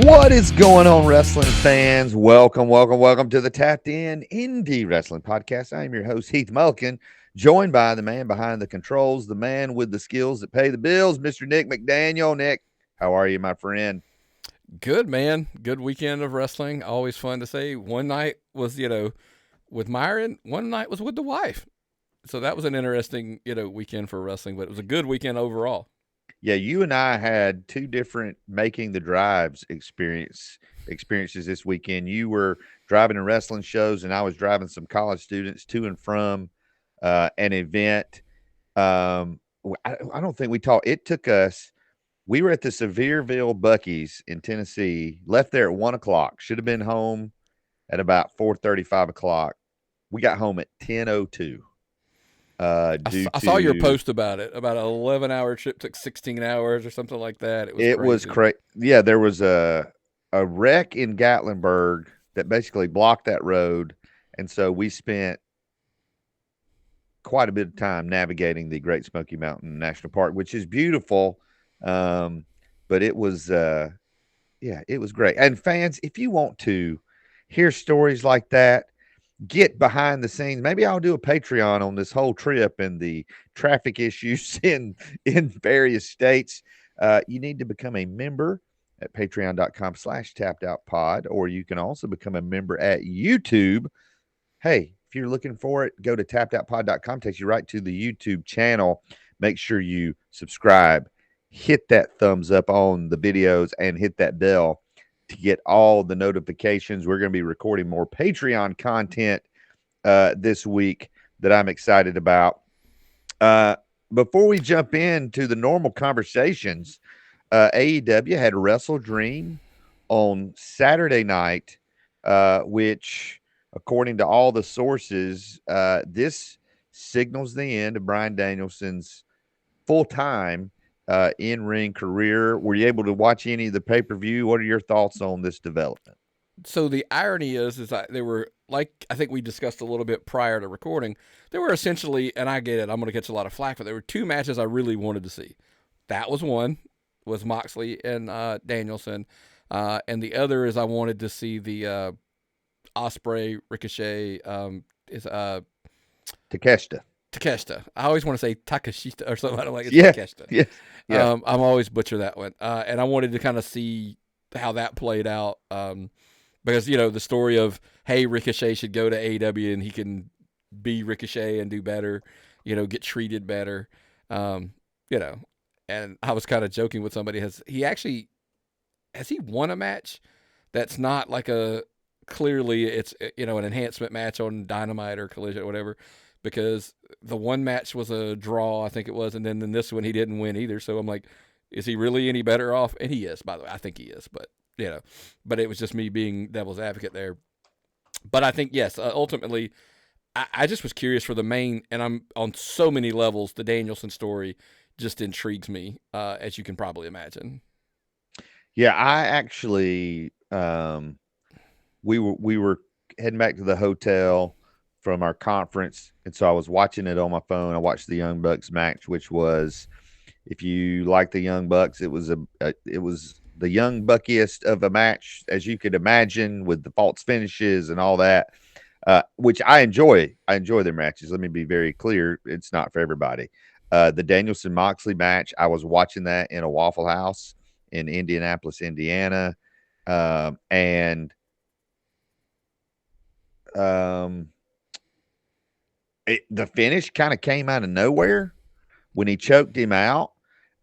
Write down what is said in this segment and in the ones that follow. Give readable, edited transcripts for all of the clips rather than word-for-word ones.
What is going on, wrestling fans? Welcome to the Tapped In Indie Wrestling Podcast. I am your host, Heath Mulkin, joined by the man behind the controls, the man with the skills that pay the bills, Mr. Nick McDaniel. Nick, how are you, my friend? Good, man. Good weekend of wrestling. Always fun to say. One night was, with Myron. One night was with the wife. So that was an interesting, weekend for wrestling, but it was a good weekend overall. Yeah, you and I had two different making the drives experiences this weekend. You were driving to wrestling shows, and I was driving some college students to and from an event. I don't think we talked. It took us. We were at the Sevierville Buc-ee's in Tennessee. Left there at 1:00. Should have been home at about 4:30, 5:00. We got home at 10:02. I saw your post about it. About an 11-hour trip took 16 hours or something like that. It was crazy. Yeah, there was a wreck in Gatlinburg that basically blocked that road, and so we spent quite a bit of time navigating the Great Smoky Mountain National Park, which is beautiful. But it was it was great. And fans, if you want to hear stories like that, get behind the scenes. Maybe I'll do a Patreon on this whole trip and the traffic issues in various states. You need to become a member at patreon.com/tappedoutpod, or you can also become a member at YouTube. Hey, if you're looking for it, go to tappedoutpod.com. Takes you right to the YouTube channel. Make sure you subscribe, hit that thumbs up on the videos, and hit that bell to get all the notifications. We're going to be recording more Patreon content this week that I'm excited about. Before we jump into the normal conversations, AEW had WrestleDream on Saturday night, which, according to all the sources, this signals the end of Bryan Danielson's full-time in-ring career. Were you able to watch any of the pay-per-view? What are your thoughts on this development? So the irony is that they were, like I think we discussed a little bit prior to recording, there were essentially, and I get it, I'm going to catch a lot of flack, but there were two matches I really wanted to see. That was one, was Moxley and Danielson, and the other is I wanted to see the Ospreay Ricochet Takeshita. I always want to say Takeshita or something. I don't like it. Takeshita. Yeah. I'm always butcher that one. And I wanted to kind of see how that played out. Because, the story of, hey, Ricochet should go to AEW and he can be Ricochet and do better, get treated better. And I was kind of joking with somebody. Has he won a match that's not like clearly it's, an enhancement match on Dynamite or Collision or whatever? Because the one match was a draw, I think it was, and then in this one he didn't win either. So I'm like, is he really any better off? And he is, by the way. I think he is, but but it was just me being devil's advocate there. But I think yes, ultimately, I just was curious for the main, and I'm on so many levels. The Danielson story just intrigues me, as you can probably imagine. Yeah, I actually, we were heading back to the hotel from our conference, and so I was watching it on my phone. I watched the Young Bucks match, which was, if you like the Young Bucks, it was the Young Buckiest of a match as you could imagine, with the false finishes and all that, which I enjoy. I enjoy their matches. Let me be very clear. It's not for everybody. The Danielson Moxley match, I was watching that in a Waffle House in Indianapolis, Indiana. The finish kind of came out of nowhere when he choked him out.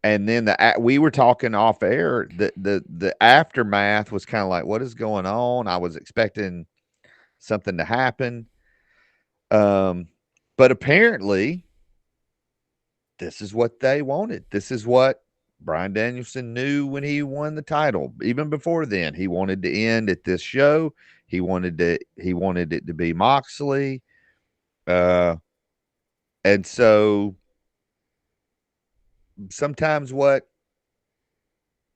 And then we were talking off air. The aftermath was kind of like, what is going on? I was expecting something to happen. But apparently this is what they wanted. This is what Bryan Danielson knew when he won the title. Even before then, he wanted to end at this show. He wanted it to be Moxley. And so sometimes what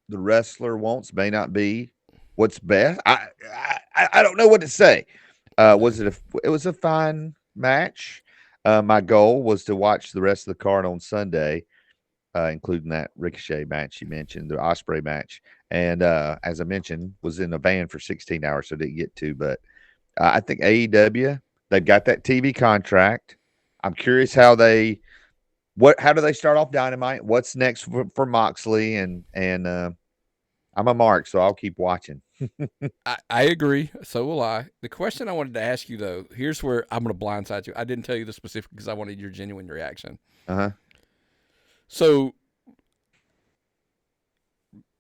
the wrestler wants may not be what's best. I don't know what to say. It was a fine match. My goal was to watch the rest of the card on Sunday. including that Ricochet match you mentioned, the Osprey match. And as I mentioned, was in a van for 16 hours, so didn't get to. But I think AEW, they've got that TV contract. I'm curious how do they start off Dynamite? What's next for Moxley? And I'm a mark, so I'll keep watching. I agree. So will I. The question I wanted to ask you, though, here's where I'm going to blindside you. I didn't tell you the specific because I wanted your genuine reaction. Uh-huh. So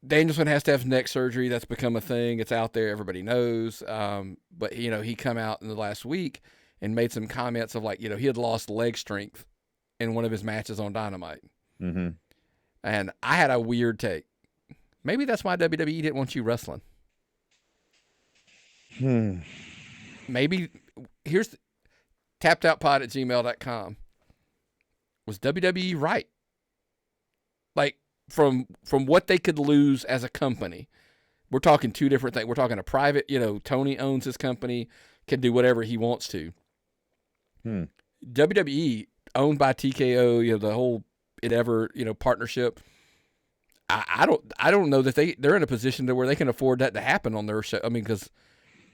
Danielson has to have neck surgery. That's become a thing. It's out there. Everybody knows. But, he come out in the last week and made some comments of like, he had lost leg strength in one of his matches on Dynamite. Mm-hmm. And I had a weird take. Maybe that's why WWE didn't want you wrestling. Maybe here's tappedoutpod@gmail.com. Was WWE right? Like from what they could lose as a company. We're talking two different things. We're talking a private, Tony owns his company, can do whatever he wants to. WWE owned by TKO, the whole partnership. I don't know that they're in a position to where they can afford that to happen on their show. I mean, because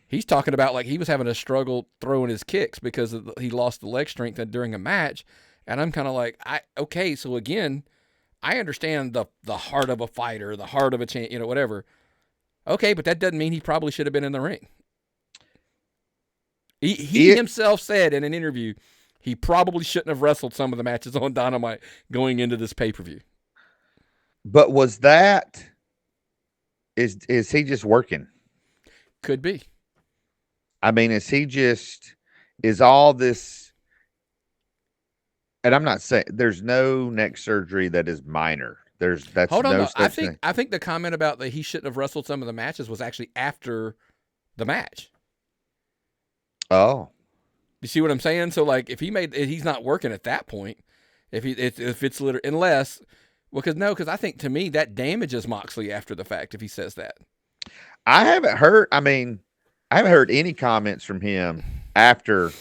he's talking about like he was having a struggle throwing his kicks because he lost the leg strength during a match, and I'm kind of like, okay, so again, I understand the heart of a fighter, the heart of a champ, whatever. Okay, but that doesn't mean he probably should have been in the ring. He himself said in an interview he probably shouldn't have wrestled some of the matches on Dynamite going into this pay-per-view. But was that is he just working? Could be. I mean, is all this, and I'm not saying there's no neck surgery that is minor. Hold on, I think the comment about that he shouldn't have wrestled some of the matches was actually after the match. Oh. You see what I'm saying? So like if he's not working at that point, if it's literally unless because I think to me that damages Moxley after the fact if he says that. I haven't heard any comments from him after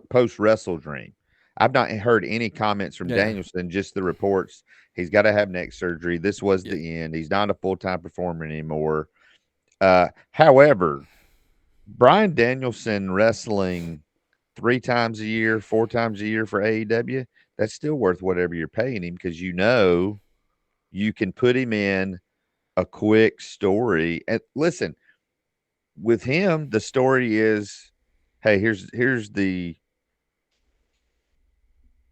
post WrestleDream. I've not heard any comments from Danielson, just the reports. He's got to have neck surgery. This was the end. He's not a full-time performer anymore. However, Bryan Danielson wrestling 3 times a year, 4 times a year for AEW, that's still worth whatever you're paying him because you can put him in a quick story. And listen, with him, the story is, hey, here's the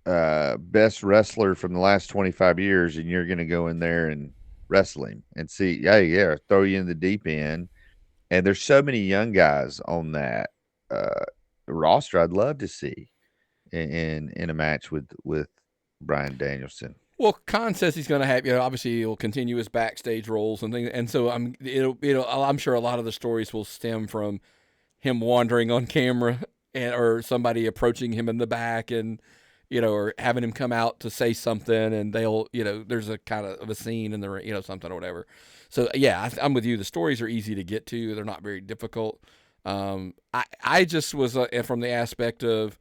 best wrestler from the last 25 years, and you're going to go in there and wrestle him and see, throw you in the deep end. And there's so many young guys on that roster I'd love to see in a match with Bryan Danielson. Well, Khan says he's going to have, obviously he'll continue his backstage roles and things, and so I'm sure a lot of the stories will stem from him wandering on camera or somebody approaching him in the back and or having him come out to say something, and they'll there's a kind of a scene in the something or whatever. So yeah, I'm with you. The stories are easy to get to; they're not very difficult. I just was from the aspect of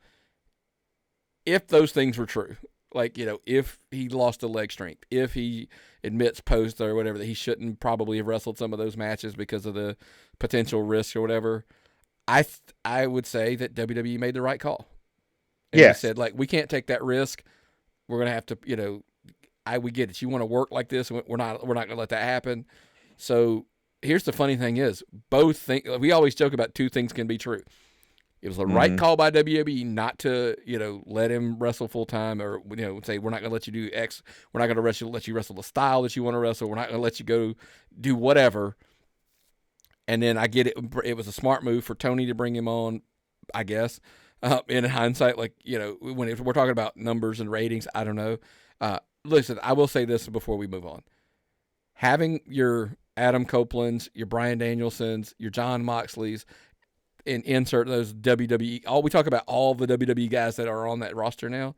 if those things were true. Like, if he lost the leg strength, if he admits post or whatever that he shouldn't probably have wrestled some of those matches because of the potential risk or whatever, I would say that WWE made the right call. And they said, like, we can't take that risk. We're going to have to, we get it. You want to work like this. We're not going to let that happen. So here's the funny thing is we always joke about two things can be true. It was the right call by WWE not to, let him wrestle full time or, say, we're not going to let you do X. We're not going to let you wrestle the style that you want to wrestle. We're not going to let you go do whatever. And then I get it. It was a smart move for Tony to bring him on, I guess. In hindsight, when we're talking about numbers and ratings, I don't know. Listen, I will say this before we move on. Having your Adam Copelands, your Bryan Danielsons, your John Moxleys, and insert those WWE. We talk about all the WWE guys that are on that roster now.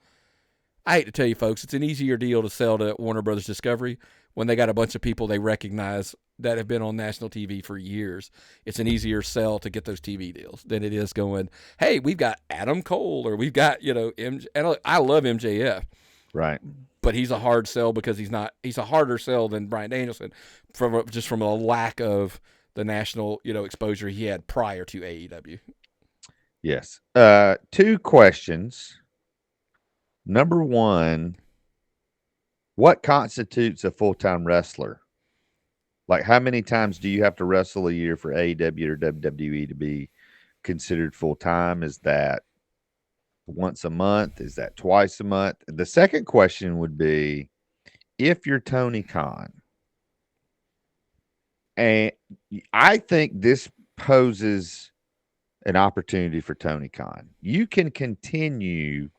I hate to tell you, folks, it's an easier deal to sell to Warner Brothers Discovery when they got a bunch of people they recognize that have been on national TV for years. It's an easier sell to get those TV deals than it is going, hey, we've got Adam Cole or we've got, MJ. And I love MJF. Right. but he's a hard sell because he's a harder sell than Bryan Danielson from a lack of the national, exposure he had prior to AEW. Yes. 2 questions. Number 1, what constitutes a full-time wrestler? Like, how many times do you have to wrestle a year for AEW or WWE to be considered full-time? Is that once a month? Is that twice a month? The second question would be, if you're Tony Khan, and I think this poses an opportunity for Tony Khan. You can continue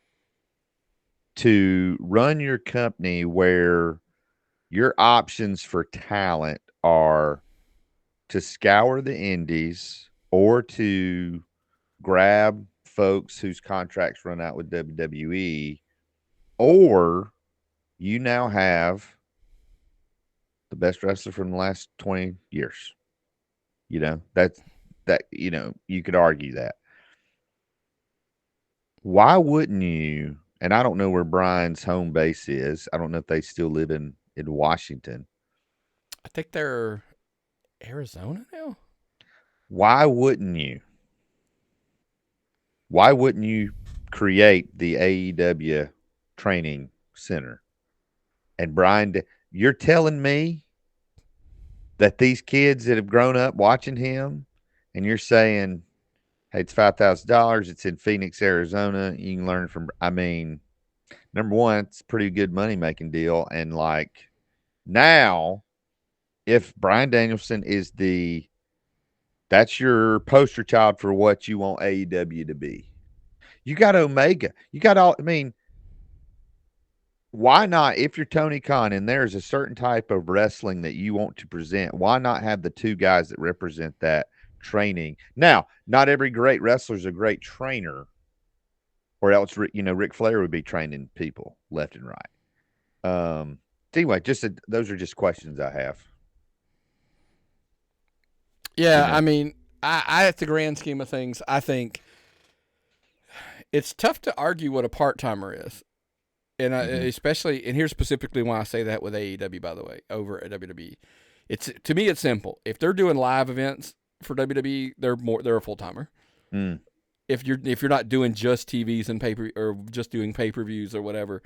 to run your company where your options for talent are to scour the indies or to grab folks whose contracts run out with WWE, or you now have the best wrestler from the last 20 years. You could argue that. Why wouldn't you? And I don't know where Brian's home base is. I don't know if they still live in Washington. I think they're Arizona now. Why wouldn't you? Why wouldn't you create the AEW training center? And Brian, you're telling me that these kids that have grown up watching him, and you're saying, hey, it's $5,000. It's in Phoenix, Arizona. You can learn from. I mean, number one, it's a pretty good money making deal. And like now, if Bryan Danielson is that's your poster child for what you want AEW to be. You got Omega. You got all. I mean, why not? If you're Tony Khan and there's a certain type of wrestling that you want to present, why not have the 2 guys that represent that training? Now, not every great wrestler is a great trainer, or else Ric Flair would be training people left and right. Anyway, those are just questions I have. Yeah, I mean, I at the grand scheme of things, I think it's tough to argue what a part-timer is. And especially, and here's specifically why I say that with AEW, by the way, over at WWE. To me, it's simple. If they're doing live events for WWE, they're a full-timer. Mm. If you're not doing just TVs and or just doing pay-per-views or whatever,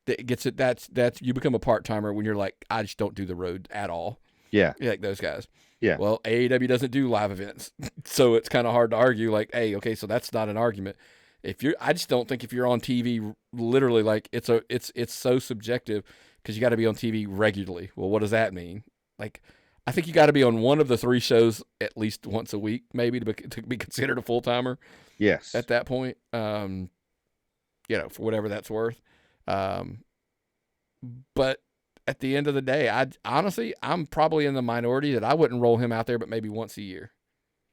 that's you become a part-timer when you're like, I just don't do the road at all. Yeah. Like those guys. Yeah. Well, AEW doesn't do live events, so it's kind of hard to argue. Like, hey, okay, so that's not an argument. I just don't think if you're on TV, literally, like it's so subjective because you got to be on TV regularly. Well, what does that mean? Like, I think you got to be on one of the 3 shows at least once a week, maybe to be considered a full timer. Yes. At that point, for whatever that's worth. But at the end of the day, I'm probably in the minority that I wouldn't roll him out there, but maybe once a year.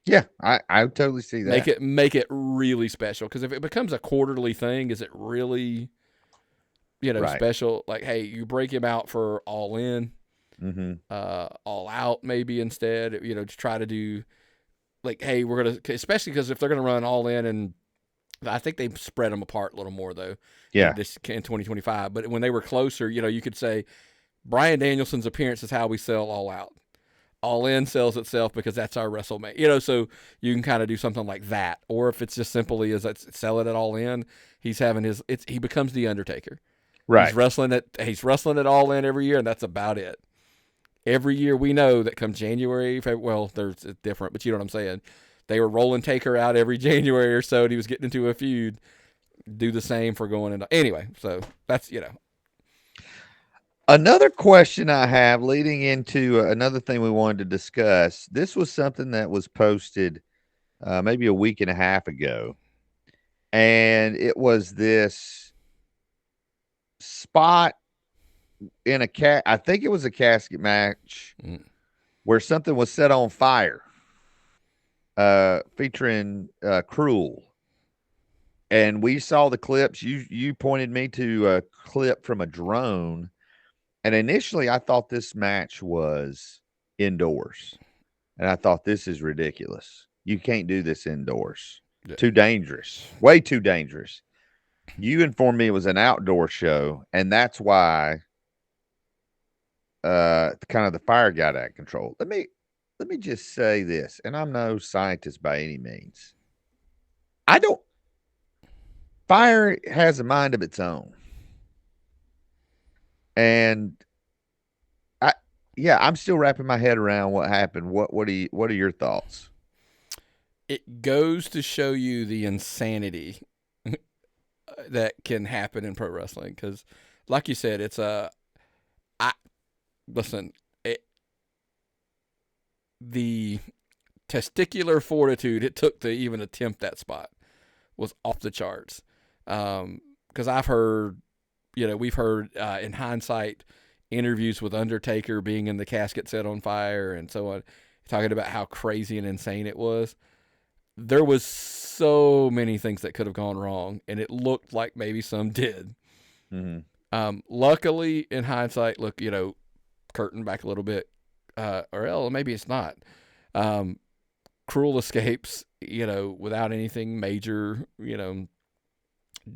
Yeah, I totally see that. Make it really special, because if it becomes a quarterly thing, is it really, right, special? Like, hey, you break him out for All In, All Out maybe instead. To try to do like, hey, we're gonna, especially because if they're gonna run All In, and I think they spread them apart a little more though. Yeah, in 2025. But when they were closer, you could say Bryan Danielson's appearance is how we sell All Out. All In sells itself because that's our WrestleMania. So you can kind of do something like that. Or if it's just simply as sell it at All In, he becomes the Undertaker. Right. He's wrestling at All In every year, and that's about it. Every year we know that come January, February, it's different, but you know what I'm saying. They were rolling Taker out every January or so, and he was getting into a feud. Do the same for going into anyway. So that's Another question I have leading into another thing we wanted to discuss. This was something that was posted maybe a week and a half ago. And it was this spot in I think it was a casket match where something was set on fire featuring Krule. And we saw the clips. You pointed me to a clip from a drone. And initially, I thought this match was indoors. And I thought, this is ridiculous. You can't do this indoors. Yeah. Too dangerous. Way too dangerous. You informed me it was an outdoor show, and that's why kind of the fire got out of control. Let me just say this, and I'm no scientist by any means. I don't fire has a mind of its own. And I'm still wrapping my head around what happened. What are your thoughts? It goes to show you the insanity that can happen in pro wrestling, because, like you said, it's the testicular fortitude it took to even attempt that spot was off the charts. Because I've heard, we've heard in hindsight interviews with Undertaker being in the casket set on fire and so on, talking about how crazy and insane it was. There was so many things that could have gone wrong, and it looked like maybe some did. Mm-hmm. Luckily, in hindsight, look, curtain back a little bit, or maybe it's not. Krule escapes, without anything major,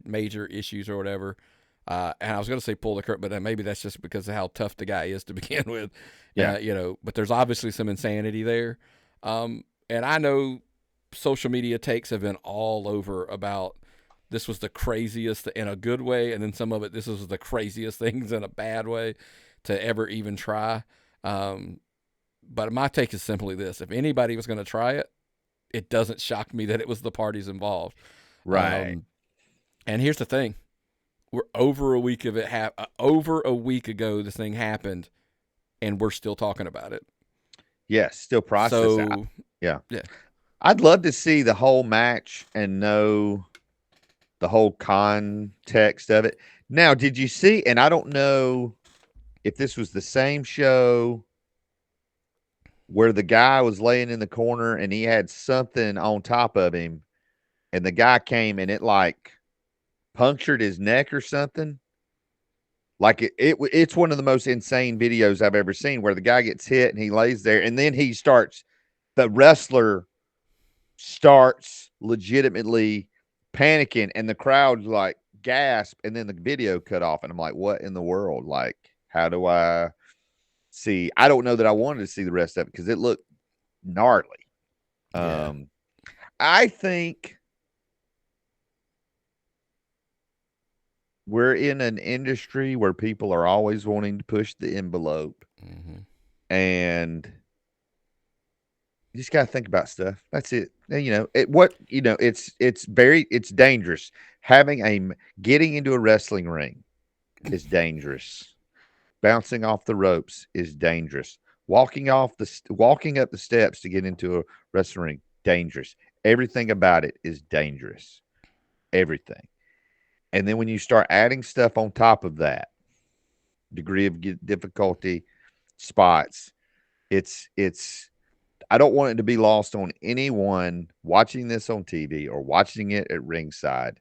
major issues or whatever. And I was going to say pull the curtain, but then maybe that's just because of how tough the guy is to begin with. Yeah. But there's obviously some insanity there. And I know social media takes have been all over about this was the craziest in a good way, and then some of it, this was the craziest things in a bad way to ever even try. But my take is simply this: if anybody was going to try it, it doesn't shock me that it was the parties involved. Right. And here's the thing: we're over a week of it. Over a week ago, this thing happened, and we're still talking about it. Yes, still processing. So, yeah. Yeah. I'd love to see the whole match and know the whole context of it. Now, did you see? And I don't know if this was the same show where the guy was laying in the corner and he had something on top of him, and the guy came and it like punctured his neck or something. Like it's one of the most insane videos I've ever seen, where the guy gets hit and he lays there, and then the wrestler starts legitimately panicking, and the crowd like gasp, and then the video cut off, and I'm like, what in the world? Like, how do I see? I don't know that I wanted to see the rest of it because it looked gnarly. Yeah. I think we're in an industry where people are always wanting to push the envelope, and you just got to think about stuff. That's it. It's dangerous. Getting into a wrestling ring is dangerous. Bouncing off the ropes is dangerous. Walking up the steps to get into a wrestling ring, dangerous. Everything about it is dangerous. Everything. And then when you start adding stuff on top of that, degree of difficulty, spots, it's I don't want it to be lost on anyone watching this on TV or watching it at ringside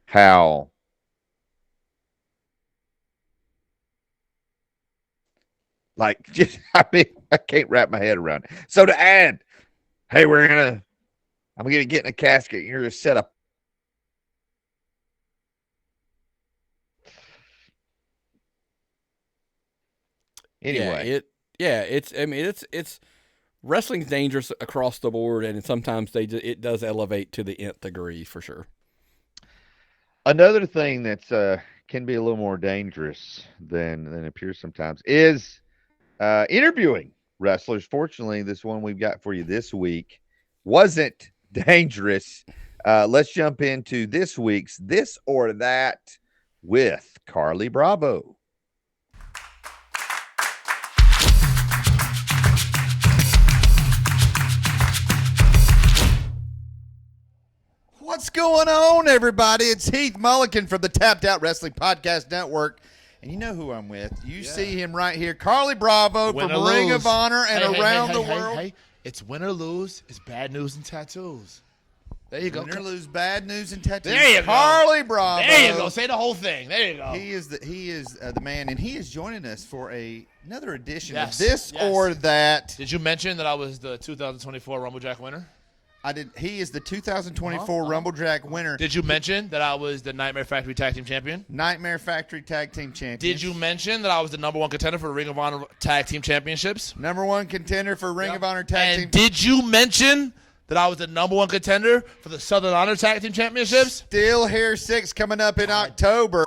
how I can't wrap my head around it. So to add, hey, I'm gonna get in a casket. You're gonna set up. Anyway, It's wrestling's dangerous across the board, and sometimes it does elevate to the nth degree for sure. another thing that's can be a little more dangerous than it appears sometimes is interviewing wrestlers. Fortunately, this one we've got for you this week wasn't dangerous. Let's jump into this week's This or That with Carlie Bravo. What's going on, everybody? It's Heath Mulligan from the Tapped Out Wrestling Podcast Network. And you know who I'm with. You see him right here. Carlie Bravo Win from or Ring lose. of Honor and around the world. Hey, it's win or lose. It's bad news and tattoos. There you go. Win or lose, bad news and tattoos. There you go. Carlie Bravo. There you go. Say the whole thing. There you go. He is the man, and he is joining us for another edition Yes, of This yes. or That. Did you mention that I was the 2024 Rumble Jack winner? He is the 2024 Rumble Jack winner. Did you mention that I was the Nightmare Factory Tag Team Champion? Nightmare Factory Tag Team Champion. Did you mention that I was the #1 contender for the Ring of Honor Tag Team Championships? #1 contender for Ring of Honor Tag Team. And did you mention that I was the #1 contender for the Southern Honor Tag Team Championships? Still Here 6 coming up in October.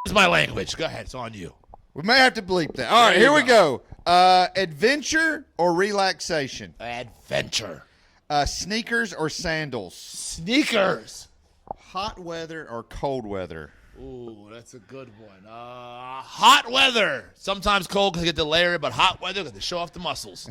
It's my language. Go ahead. It's on you. We may have to bleep that. All right, here we go. Adventure or relaxation? Adventure. Sneakers or sandals? Sneakers. Hot weather or cold weather? Ooh, that's a good one. Hot weather. Sometimes cold because I get to layer it, but hot weather because they show off the muscles.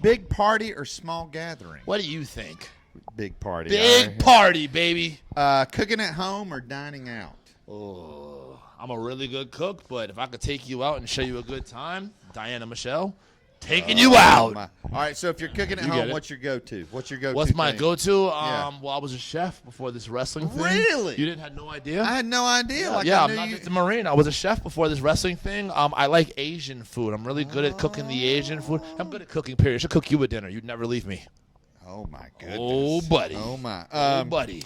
Big party or small gathering? What do you think? Big party. Big party, baby. Cooking at home or dining out? Oh, I'm a really good cook, but if I could take you out and show you a good time, Diana Michelle, taking you out. All right, so if you're cooking at home, what's your go-to? What's my go-to? Well, I was a chef before this wrestling thing. Really? You didn't have no idea? I had no idea. I'm not just a Marine. I was a chef before this wrestling thing. I like Asian food. I'm really good at cooking the Asian food. I'm good at cooking, period. I should cook you a dinner. You'd never leave me. Oh, my goodness. Oh, buddy. Oh, my. Oh, buddy.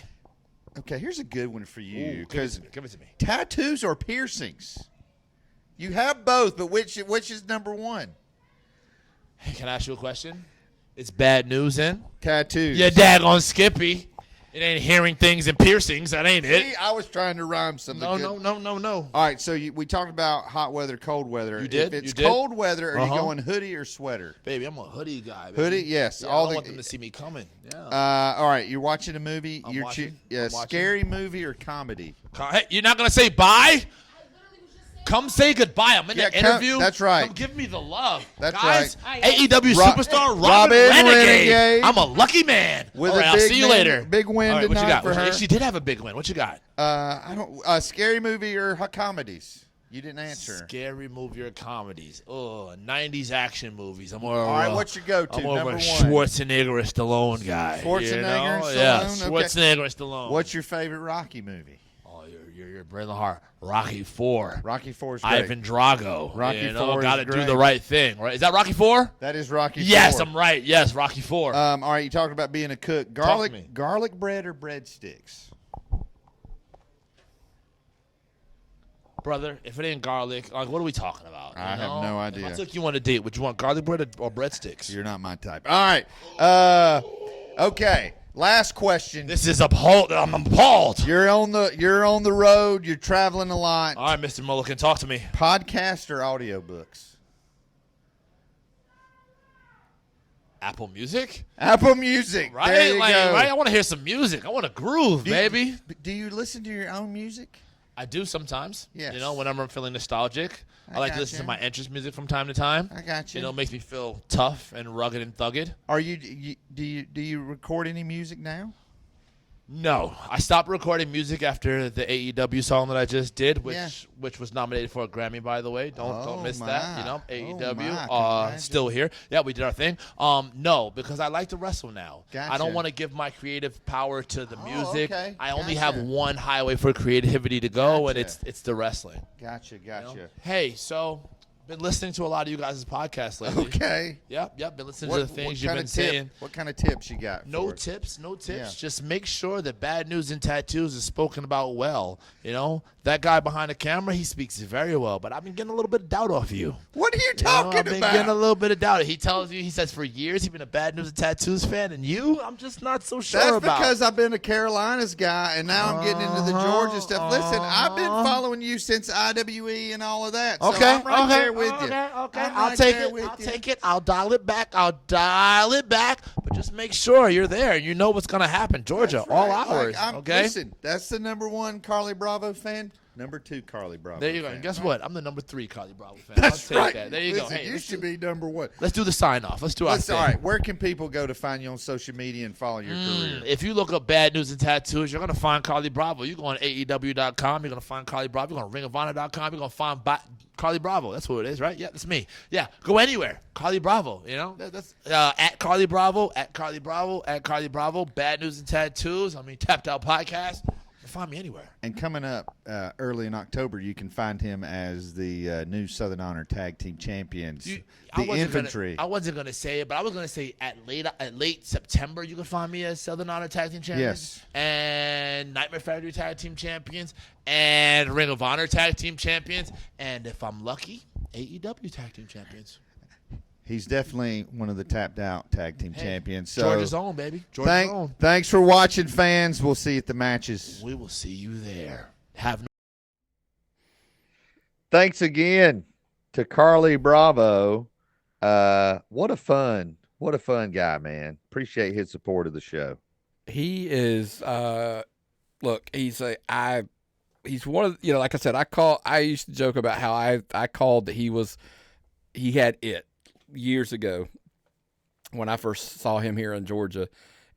Okay, here's a good one for you. Give it to me. Tattoos or piercings? You have both, but which is #1? Hey, can I ask you a question? It's bad news in? Tattoos. Your daggone Skippy. It ain't hearing things and piercings. That ain't it. See, I was trying to rhyme something. No. All right, so we talked about hot weather, cold weather. You did? If it's You did? cold weather, are you going hoodie or sweater? Baby, I'm a hoodie guy. Baby. Hoodie, yes. Yeah, I don't want them to see me coming. Yeah. All right, you're watching a movie. I'm watching. Scary movie or comedy? Hey, you're not going to say bye? Come say goodbye. I'm in the interview. That's right. Come give me the love. That's guys, right. AEW superstar Robin Renegade. I'm a lucky man. With all right, I'll see you later. Big win all right, tonight what you got? for her. She did have a big win. What you got? Scary movie or comedies? You didn't answer. Scary movie or comedies? Oh, 90s action movies. I'm more. All right, what's your go-to? I'm more of a #1. Schwarzenegger or Stallone guy. Schwarzenegger, Stallone. Yeah, Okay. Schwarzenegger or Stallone. What's your favorite Rocky movie? You're bringing the heart. Rocky 4. Rocky 4 is great. Ivan Drago. Rocky 4 got to is do great. the right thing, right? Is that Rocky 4? That is Rocky 4. Yes, I'm right. Yes, Rocky 4. All right, you talked about being a cook. Garlic bread or breadsticks? Brother, if it ain't garlic, like, what are we talking about? I have no idea. If I took you on a date, would you want garlic bread or breadsticks? You're not my type. All right. Okay. Last question. This is appalled. I'm appalled. You're on the road. You're traveling a lot. All right, Mr. Mulligan, talk to me. Podcast or audiobooks? Apple Music? Apple Music. Right? There you go. Right? I want to hear some music. I want to groove, baby. Do you listen to your own music? I do sometimes. Yes. You know, whenever I'm feeling nostalgic. I like to listen to my entrance music from time to time. I got you. You know, it makes me feel tough and rugged and thugged. Do you record any music now? No, I stopped recording music after the AEW song that I just did, which was nominated for a Grammy, by the way. Don't miss that. You know, AEW still here. Yeah, we did our thing. No, because I like to wrestle now. Gotcha. I don't want to give my creative power to the music. Okay. I only have one highway for creativity to go, and it's the wrestling. Gotcha. You know? Hey, so been listening to a lot of you guys' podcasts lately. Okay. Yep. Been listening to the things you've been saying. What kind of tips you got? No for us? tips. Yeah. Just make sure that Bad News and Tattoos is spoken about well. You know, that guy behind the camera, he speaks very well, but I've been getting a little bit of doubt off you. What are you talking I've been about? getting a little bit of doubt. He says for years he's been a Bad News and Tattoos fan, and you, I'm just not so sure That's about. because I've been a Carolinas guy, and now I'm getting into the Georgia stuff. Listen, I've been following you since IWE and all of that. So I'm right there with you. Okay. I'll take it. I'll dial it back. But just make sure you're there and you know what's going to happen. Georgia, That's all right. hours. Okay? Listen, that's the #1 Carlie Bravo fan. #2 Carlie Bravo. There you go. fan. And guess what? I'm the #3 Carlie Bravo fan. That's I'll take right. that. There you Listen, go. Hey, you should be #1. Let's do the sign off. Let's do our thing. All right. Where can people go to find you on social media and follow your career? If you look up Bad News and Tattoos, you're going to find Carlie Bravo. You go on AEW.com, you're going to find Carlie Bravo. You go on RingOfHonor.com, you're going to find Carlie Bravo. That's who it is, right? Yeah, that's me. Yeah, go anywhere. Carlie Bravo, you know? That's at Carlie Bravo, at Carlie Bravo, at Carlie Bravo. Bad News and Tattoos. Tapped Out Podcast. find me anywhere. And coming up early in October, you can find him as the new Southern Honor Tag Team Champions. Infantry. I wasn't gonna say it, but I was gonna say at late September, you can find me as Southern Honor Tag Team Champions. Yes. And Nightmare Factory Tag Team Champions, and Ring of Honor Tag Team Champions, and if I'm lucky, AEW Tag Team Champions. He's definitely one of the tapped out tag team champions. So Georgia's own, baby. Georgia's own. Thanks for watching, fans. We'll see you at the matches. We will see you there. Thanks again to Carlie Bravo. What a fun guy, man. Appreciate his support of the show. He is look, he's one of, like I said, I used to joke about how I called that he had it years ago when I first saw him here in Georgia,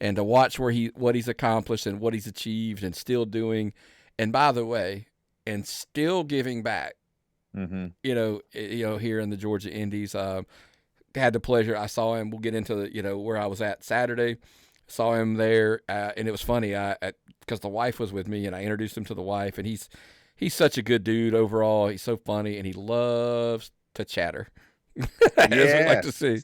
and to watch what he's accomplished and what he's achieved and still doing, and by the way, and still giving back. Mm-hmm. Here in the Georgia Indies, had the pleasure. I saw him. We'll get into where I was at Saturday. Saw him there, and it was funny. Because the wife was with me, and I introduced him to the wife, and he's such a good dude overall. He's so funny, and he loves to chatter. As we like to see.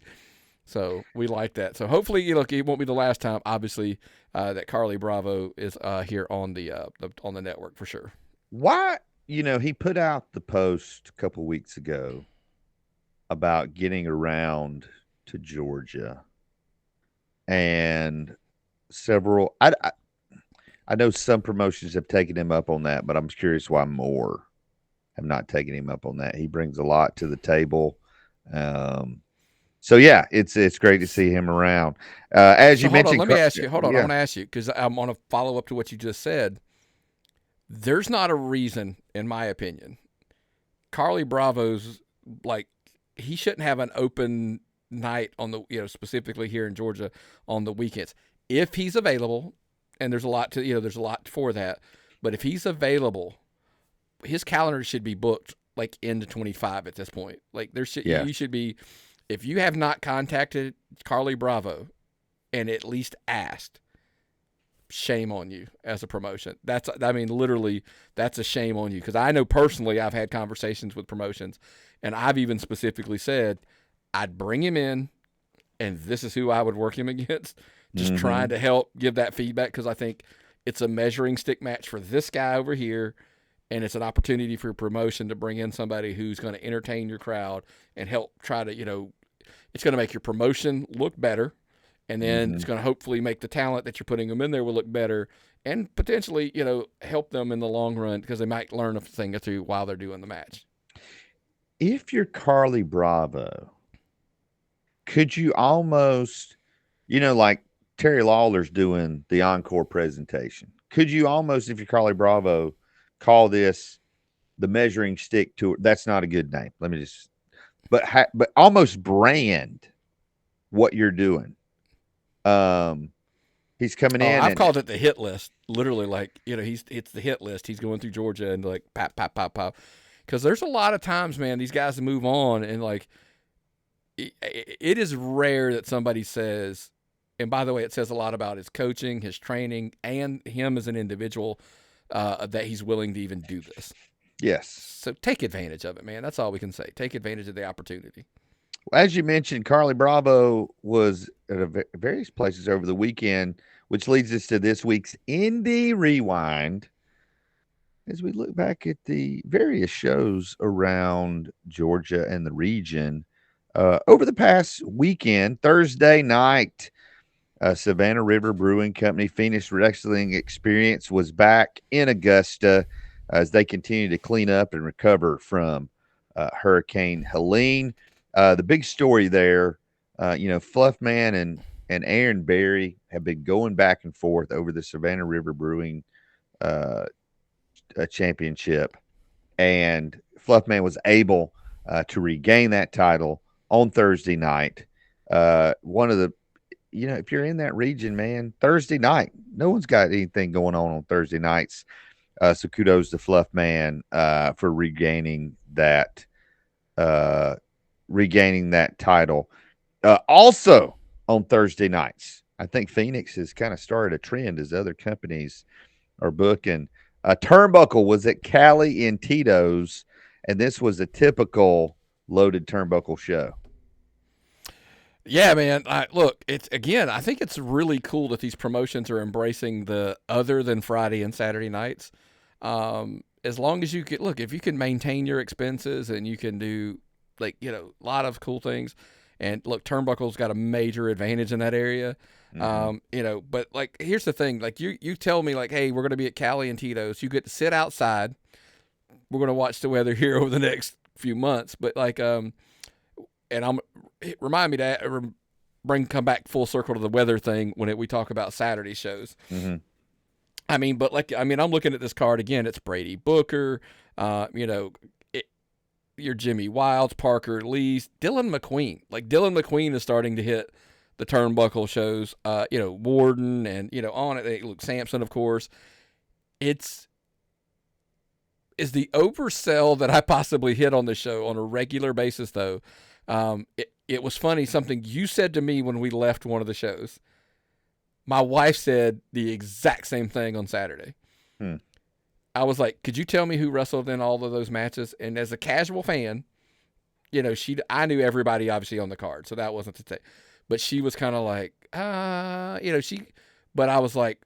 So we like that. So hopefully, it won't be the last time, obviously, that Carlie Bravo is here on the network for sure. Why? He put out the post a couple weeks ago about getting around to Georgia, and several. I know some promotions have taken him up on that, but I'm curious why more have not taken him up on that. He brings a lot to the table. So yeah, it's great to see him around. As you mentioned, let me ask you. Hold on, I want to ask you because I want to follow up to what you just said. There's not a reason, in my opinion, Carlie Bravo's he shouldn't have an open night on the specifically here in Georgia on the weekends if he's available. And there's a lot for that. But if he's available, his calendar should be booked into 25 at this point. You should be, if you have not contacted Carlie Bravo and at least asked, shame on you as a promotion. Literally, that's a shame on you. Because I know personally I've had conversations with promotions, and I've even specifically said I'd bring him in, and this is who I would work him against. Just trying to help give that feedback, because I think it's a measuring stick match for this guy over here, and it's an opportunity for promotion to bring in somebody who's going to entertain your crowd and help try to, it's going to make your promotion look better, and then it's going to hopefully make the talent that you're putting them in there will look better, and potentially, help them in the long run, because they might learn a thing or two while they're doing the match. If you're Carlie Bravo, could you almost, like Terry Lawler's doing the encore presentation, could you almost, if you're Carlie Bravo, call this the measuring stick tour? That's not a good name. Let me just, but almost brand what you're doing. He's coming in. I've called it the hit list. Literally, it's the hit list. He's going through Georgia and pop, pop, pop, pop. Because there's a lot of times, man, these guys move on, and it is rare that somebody says, and by the way, it says a lot about his coaching, his training, and him as an individual, that he's willing to even do this. Yes. So take advantage of it, man. That's all we can say. Take advantage of the opportunity. As you mentioned, Carlie Bravo was at various places over the weekend, which leads us to this week's Indy Rewind. As we look back at the various shows around Georgia and the region, over the past weekend, Thursday night, Savannah River Brewing Company Phoenix Wrestling Experience was back in Augusta as they continue to clean up and recover from Hurricane Helene. The big story there, Fluffman and Aaron Berry have been going back and forth over the Savannah River Brewing championship, and Fluffman was able to regain that title on Thursday night. One of the, if you're in that region, man, Thursday night, no one's got anything going on Thursday nights. So kudos to Fluffman for regaining that title. Also on Thursday nights, I think Phoenix has kind of started a trend as other companies are booking Turnbuckle was at Cali and Tito's, and this was a typical loaded turnbuckle show. Yeah, man. Look, it's again. I think it's really cool that these promotions are embracing the other than Friday and Saturday nights. As long as you can look, if you can maintain your expenses and you can do a lot of cool things. And look, Turnbuckle's got a major advantage in that area. But here's the thing: you tell me hey, we're going to be at Cali and Tito's. You get to sit outside. We're going to watch the weather here over the next few months, but and remind me to come back full circle to the weather thing when we talk about Saturday shows. Mm-hmm. I'm looking at this card again. It's Brady Booker, your Jimmy Wilds, Parker Lee's, Dylan McQueen. Dylan McQueen is starting to hit the turnbuckle shows. Warden and on it. Luke Sampson, of course. Is the oversell that I possibly hit on the show on a regular basis, though. It was funny, something you said to me when we left one of the shows. My wife said the exact same thing on Saturday. I was like, could you tell me who wrestled in all of those matches? And as a casual fan, I knew everybody obviously on the card, so that wasn't the thing. But she was kind of like, but I was like,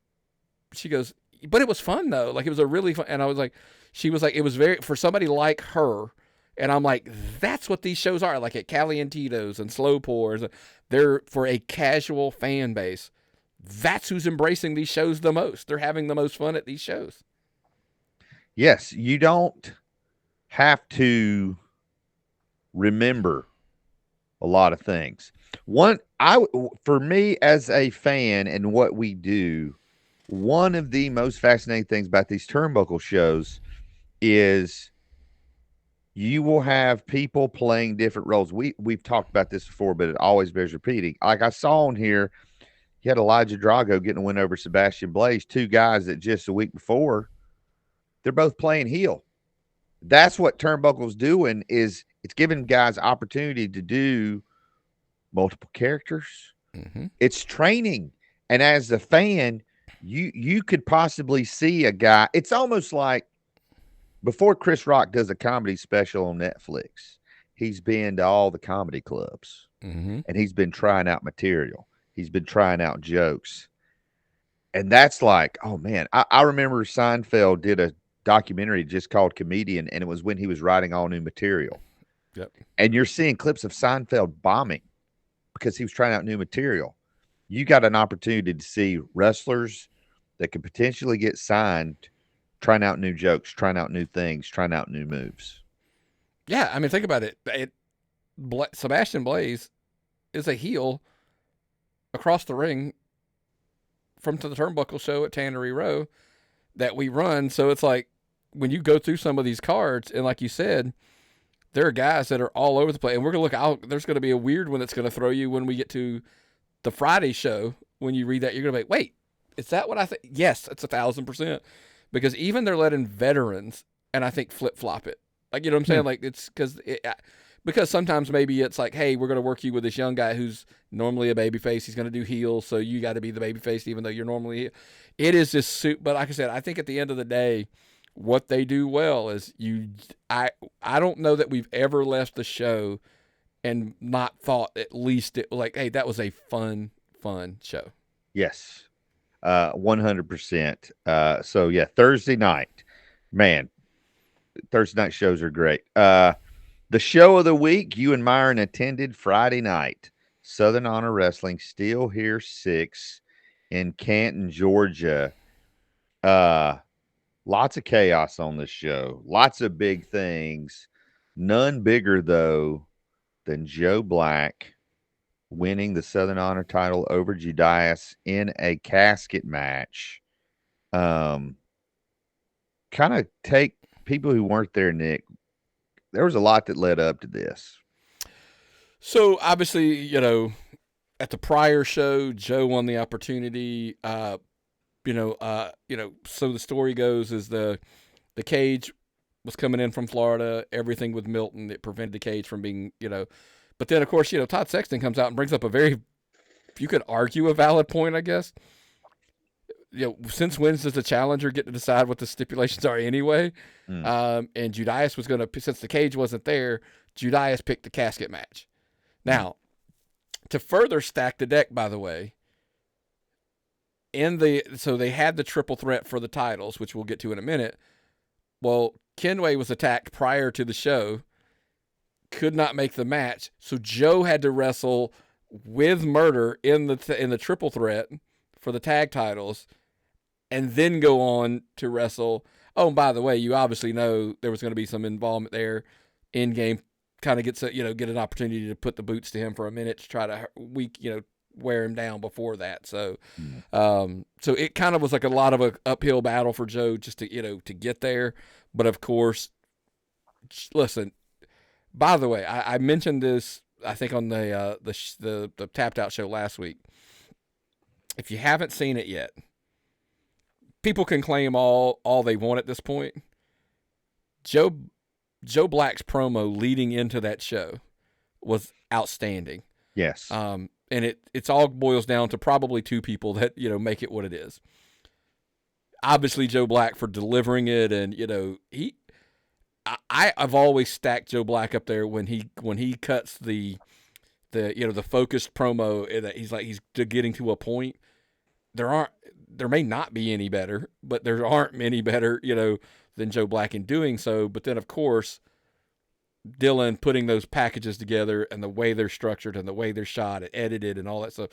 she goes, but it was fun though. It was a really fun, and I was like, she was like, it was very, for somebody like her. And I'm like, that's what these shows are. At Cali and Tito's and Slow Pours, they're for a casual fan base. That's who's embracing these shows the most. They're having the most fun at these shows. Yes, you don't have to remember a lot of things. For me as a fan and what we do, one of the most fascinating things about these turnbuckle shows is you will have people playing different roles. We've talked about this before, but it always bears repeating. Like I saw on here, you had Elijah Drago getting a win over Sebastian Blaze, two guys that just a week before, they're both playing heel. That's what Turnbuckle's doing, is it's giving guys opportunity to do multiple characters. Mm-hmm. It's training. And as a fan, you could possibly see a guy. It's almost like before Chris Rock does a comedy special on Netflix, he's been to all the comedy clubs, mm-hmm. and he's been trying out material. He's been trying out jokes. And that's like, oh man, I remember Seinfeld did a documentary just called Comedian, and it was when he was writing all new material. Yep. And you're seeing clips of Seinfeld bombing because he was trying out new material. You got an opportunity to see wrestlers that could potentially get signed, trying out new jokes, trying out new things, trying out new moves. Yeah, I mean, think about it. Sebastian Blaze is a heel across the ring from the Turnbuckle show at Tannery Row that we run. So it's like when you go through some of these cards, and like you said, there are guys that are all over the place. And we're going to look out. There's going to be a weird one that's going to throw you when we get to the Friday show. When you read that, you're going to be like, wait, is that what I think? Yes, it's 1,000%. Because even they're letting veterans, and I think, flip-flop it. You know what I'm saying? It's because sometimes maybe it's like, hey, we're going to work you with this young guy who's normally a babyface. He's going to do heel, so you got to be the babyface even though you're normally heel. It is just but like I said, I think at the end of the day, what they do well is I don't know that we've ever left the show and not thought at least hey, that was a fun show. Yes. 100%. So yeah, Thursday night, man, Thursday night shows are great. The show of the week, you and Myron attended Friday night, Southern Honor Wrestling, Steel Here 6 in Canton, Georgia. Lots of chaos on this show, lots of big things, none bigger though than Joe Black winning the Southern Honor title over Judas in a casket match. Kind of take people who weren't there, Nick. There was a lot that led up to this. So obviously, at the prior show, Joe won the opportunity. So the story goes is the cage was coming in from Florida, everything with Milton that prevented the cage from being, but then, of course, Todd Sexton comes out and brings up a very, you could argue, a valid point, I guess. since when does the challenger get to decide what the stipulations are anyway? And Judas was going to, since the cage wasn't there, Judas picked the casket match. Now, to further stack the deck, by the way, so they had the triple threat for the titles, which we'll get to in a minute. Well, Kenway was attacked prior to the show, could not make the match, so Joe had to wrestle with Murder in the triple threat for the tag titles, and then go on to wrestle. Oh, and by the way, you obviously know there was going to be some involvement there in game. Kind of get an opportunity to put the boots to him for a minute to try to wear him down before that. So, so it kind of was like a lot of an uphill battle for Joe just to get there. But of course, listen. By the way, I mentioned this I think on the Tapped Out show last week. If you haven't seen it yet, people can claim all they want at this point. Joe Black's promo leading into that show was outstanding. Yes. And it's all boils down to probably two people that, make it what it is. Obviously Joe Black for delivering it, and I've always stacked Joe Black up there when he cuts the focused promo that he's getting to a point. There may not be any better, but there aren't many better, than Joe Black in doing so. But then, of course, Dylan putting those packages together and the way they're structured and the way they're shot and edited and all that stuff,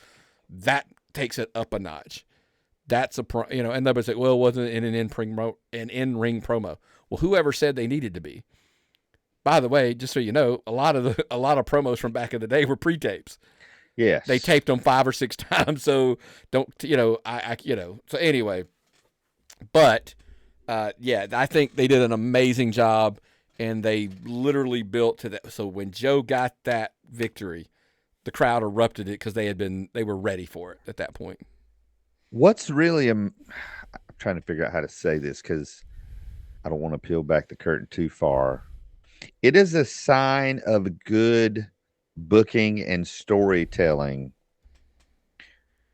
that takes it up a notch. That's and nobody say, well, it wasn't in an in-ring promo. Well, whoever said they needed to be. By the way, just so you know, a lot of promos from back in the day were pre-tapes. Yes. They taped them 5 or 6 times, so don't, so anyway. But, I think they did an amazing job, and they literally built to that. So when Joe got that victory, the crowd erupted it because they were ready for it at that point. What's really, I'm trying to figure out how to say this because I don't want to peel back the curtain too far. It is a sign of good booking and storytelling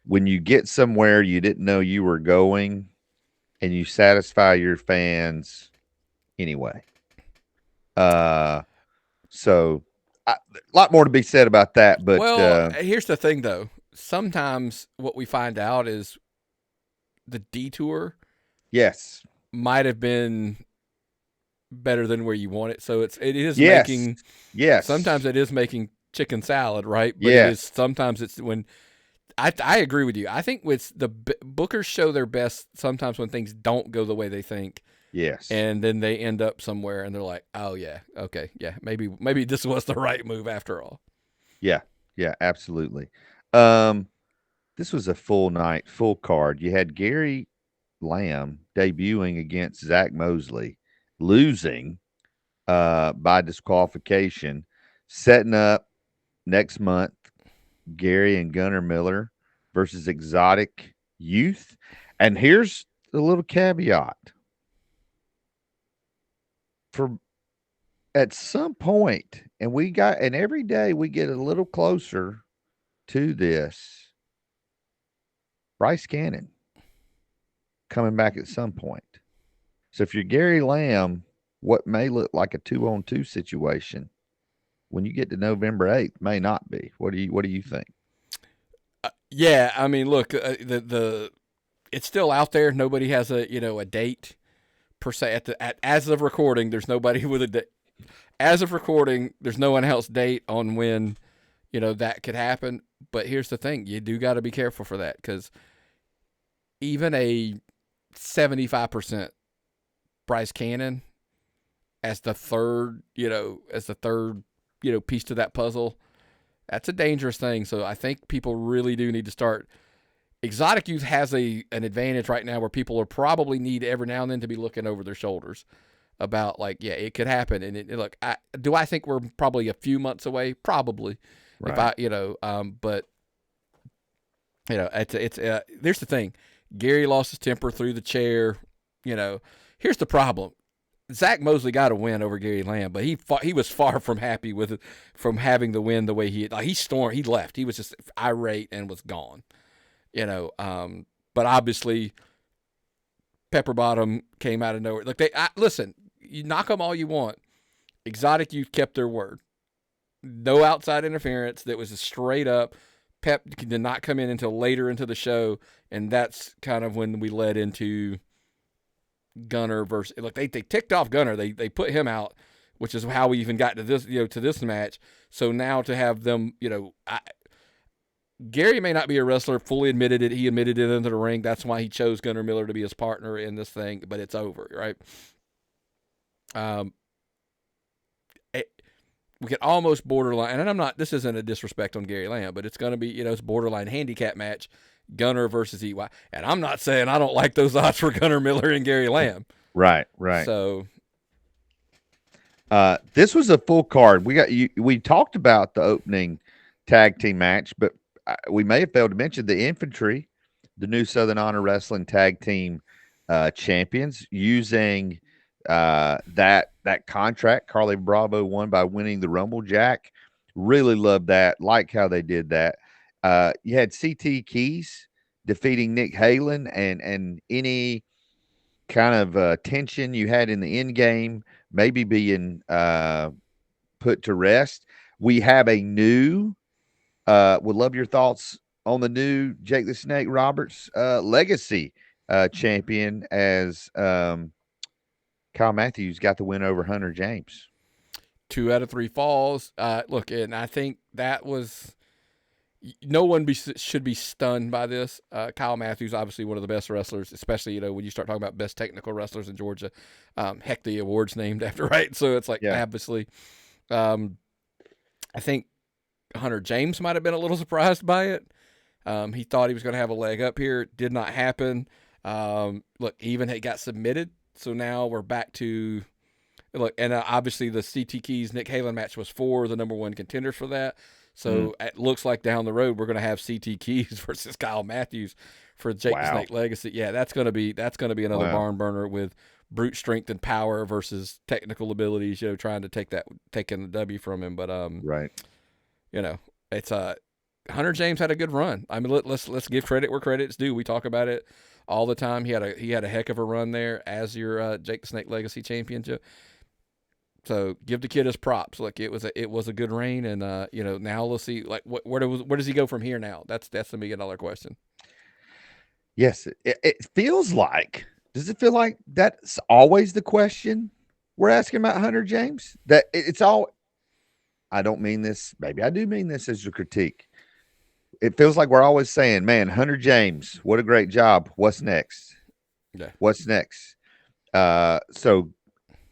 when you get somewhere you didn't know you were going and you satisfy your fans anyway. So a lot more to be said about that, but here's the thing though. Sometimes what we find out is the detour might have been better than where you want it. So it is making sometimes it is making chicken salad, right? But sometimes it's when I agree with you. I think with the bookers show their best sometimes when things don't go the way they think. Yes. And then they end up somewhere and they're like, oh yeah, okay, yeah, maybe this was the right move after all. Yeah, absolutely. This was a full night, full card. You had Gary Lamb debuting against Zach Mosley, losing by disqualification, setting up next month Gary and Gunnar Miller versus Exotic Youth. And here's the little caveat. For at some point, and every day we get a little closer to this, Bryce Cannon coming back at some point. So if you're Gary Lamb, what may look like a 2-on-2 situation, when you get to November 8th, may not be. What do you think? Yeah, I mean, look, it's still out there. Nobody has a date per se. As of recording, there's nobody with a date. As of recording, there's no announced date on when that could happen. But here's the thing: you do got to be careful for that, because even a 75% Bryce Cannon as the third piece to that puzzle, that's a dangerous thing. So I think people really do need to start. Exotic Youth has an advantage right now where people are probably need every now and then to be looking over their shoulders about it could happen. And do I think we're probably a few months away? Probably. Right. But it's there's the thing. Gary lost his temper, threw the chair. Here's the problem. Zach Mosley got a win over Gary Lamb, but he was far from happy with it, from having the win the way he stormed. He left. He was just irate and was gone. But obviously Pepper Bottom came out of nowhere. Like listen, you knock them all you want. Exotic Youth kept their word. No outside interference. That was a straight up. Pep did not come in until later into the show, and that's kind of when we led into Gunner versus. Like they ticked off Gunner. They put him out, which is how we even got to this to this match. So now to have them, Gary may not be a wrestler. Fully admitted it. He admitted it into the ring. That's why he chose Gunnar Miller to be his partner in this thing. But it's over, right? We could almost borderline, and I'm not. This isn't a disrespect on Gary Lamb, but it's going to be, it's borderline handicap match, Gunner versus EY. And I'm not saying I don't like those odds for Gunnar Miller and Gary Lamb. Right. So, this was a full card. We talked about the opening tag team match, but we may have failed to mention the Infantry, the new Southern Honor Wrestling tag team champions, using that contract. Carlie Bravo won by winning the Rumble Jack. Really loved that. Like how they did that. You had CT Keys defeating Nick Halen, and any kind of tension you had in the end game maybe being put to rest. We have a new would love your thoughts on the new Jake the Snake Roberts legacy champion, as Kyle Matthews got the win over Hunter James. 2 out of 3 falls. Look, and I think that was no one should be stunned by this. Kyle Matthews, obviously one of the best wrestlers, especially when you start talking about best technical wrestlers in Georgia. Heck, the award's named after, right? So it's like, obviously, I think Hunter James might have been a little surprised by it. He thought he was going to have a leg up here. It did not happen. Look, even it got submitted. So now we're back to look, and obviously the CT Keys Nick Halen match was for the number 1 contenders for that. So it looks like down the road we're going to have CT Keys versus Kyle Matthews for Jake the Snake Legacy. Yeah, that's going to be another barn burner with brute strength and power versus technical abilities. Trying to taking the W from him, but right. It's Hunter James had a good run. I mean, let's give credit where credit's due. We talk about it all the time. He had a heck of a run there as your Jake the Snake Legacy championship. So give the kid his props. Like it was a good reign, and now let's see like where does he go from here now? That's the $1 million question. Yes, it feels like. Does it feel like that's always the question we're asking about Hunter James? That it's all. I don't mean this. Maybe I do mean this as a critique. It feels like we're always saying, man, Hunter James, what a great job. What's next? Yeah. What's next? So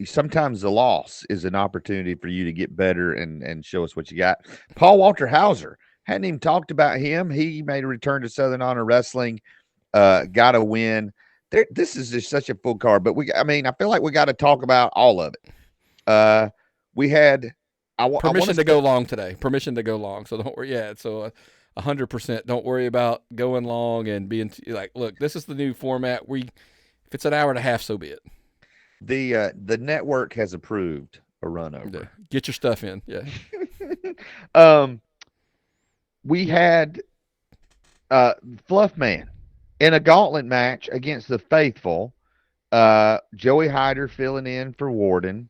sometimes the loss is an opportunity for you to get better and show us what you got. Paul Walter Hauser, hadn't even talked about him. He made a return to Southern Honor Wrestling, got a win. This is just such a full card, but I feel like we got to talk about all of it. We had permission to go long today. Permission to go long. So don't worry. Yeah. So 100%. Don't worry about going long and being like, look, this is the new format. If it's an hour and a half, so be it. The network has approved a run over. Yeah. Get your stuff in. Yeah. We had Fluff Man in a gauntlet match against the Faithful. Joey Hyder filling in for Warden.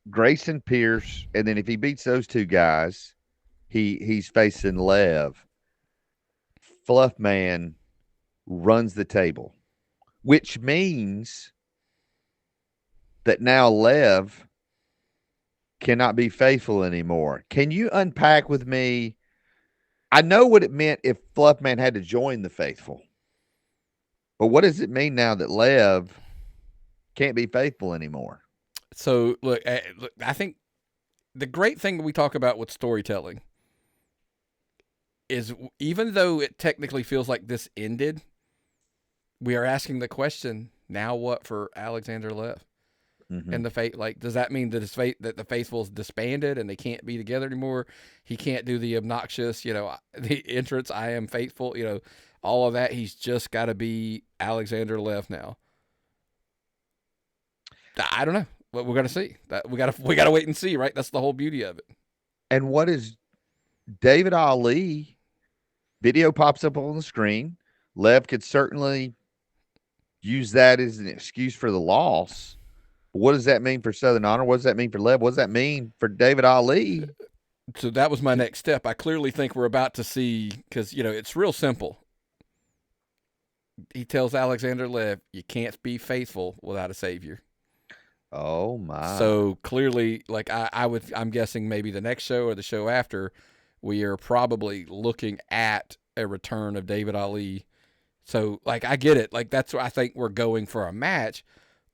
Grayson Pierce, and then if he beats those 2 guys, he's facing Lev. Fluff Man runs the table, which means that now Lev cannot be Faithful anymore. Can you unpack with me? I know what it meant if Fluff Man had to join the Faithful, but what does it mean now that Lev can't be Faithful anymore? So look, I think the great thing we talk about with storytelling is even though it technically feels like this ended, we are asking the question, now what for Alexander Lev? Mm-hmm. And the fate, like, does that mean that that the Faithful's disbanded and they can't be together anymore? He can't do the obnoxious, the entrance, I am faithful, all of that. He's just got to be Alexander Lev now. I don't know. Well, we're gonna see. We gotta wait and see, right? That's the whole beauty of it. And what is David Ali? Video pops up on the screen. Lev could certainly use that as an excuse for the loss. What does that mean for Southern Honor? What does that mean for Lev? What does that mean for David Ali? So that was my next step. I clearly think we're about to see, because, it's real simple. He tells Alexander Lev, you can't be faithful without a savior. Oh my! So clearly, like I'm guessing maybe the next show or the show after, we are probably looking at a return of David Ali. So like I get it, like that's what I think we're going for a match,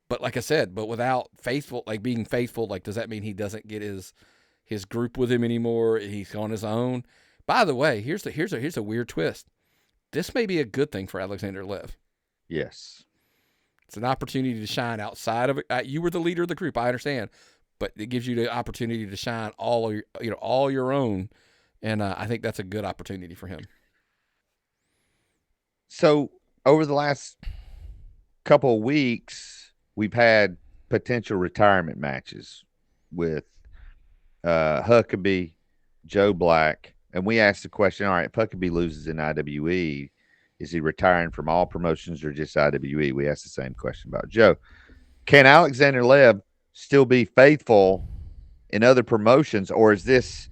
but like I said, but without faithful, like being faithful, like does that mean he doesn't get his group with him anymore? He's on his own. By the way, here's a weird twist. This may be a good thing for Alexander Lev. Yes. It's an opportunity to shine outside of it. You were the leader of the group, I understand, but it gives you the opportunity to shine all your own, and I think that's a good opportunity for him. So over the last couple of weeks, we've had potential retirement matches with Huckabee, Joe Black, and we asked the question: all right, if Huckabee loses in IWE, is he retiring from all promotions or just IWE? We asked the same question about Joe. Can Alexander Lev still be faithful in other promotions, or is this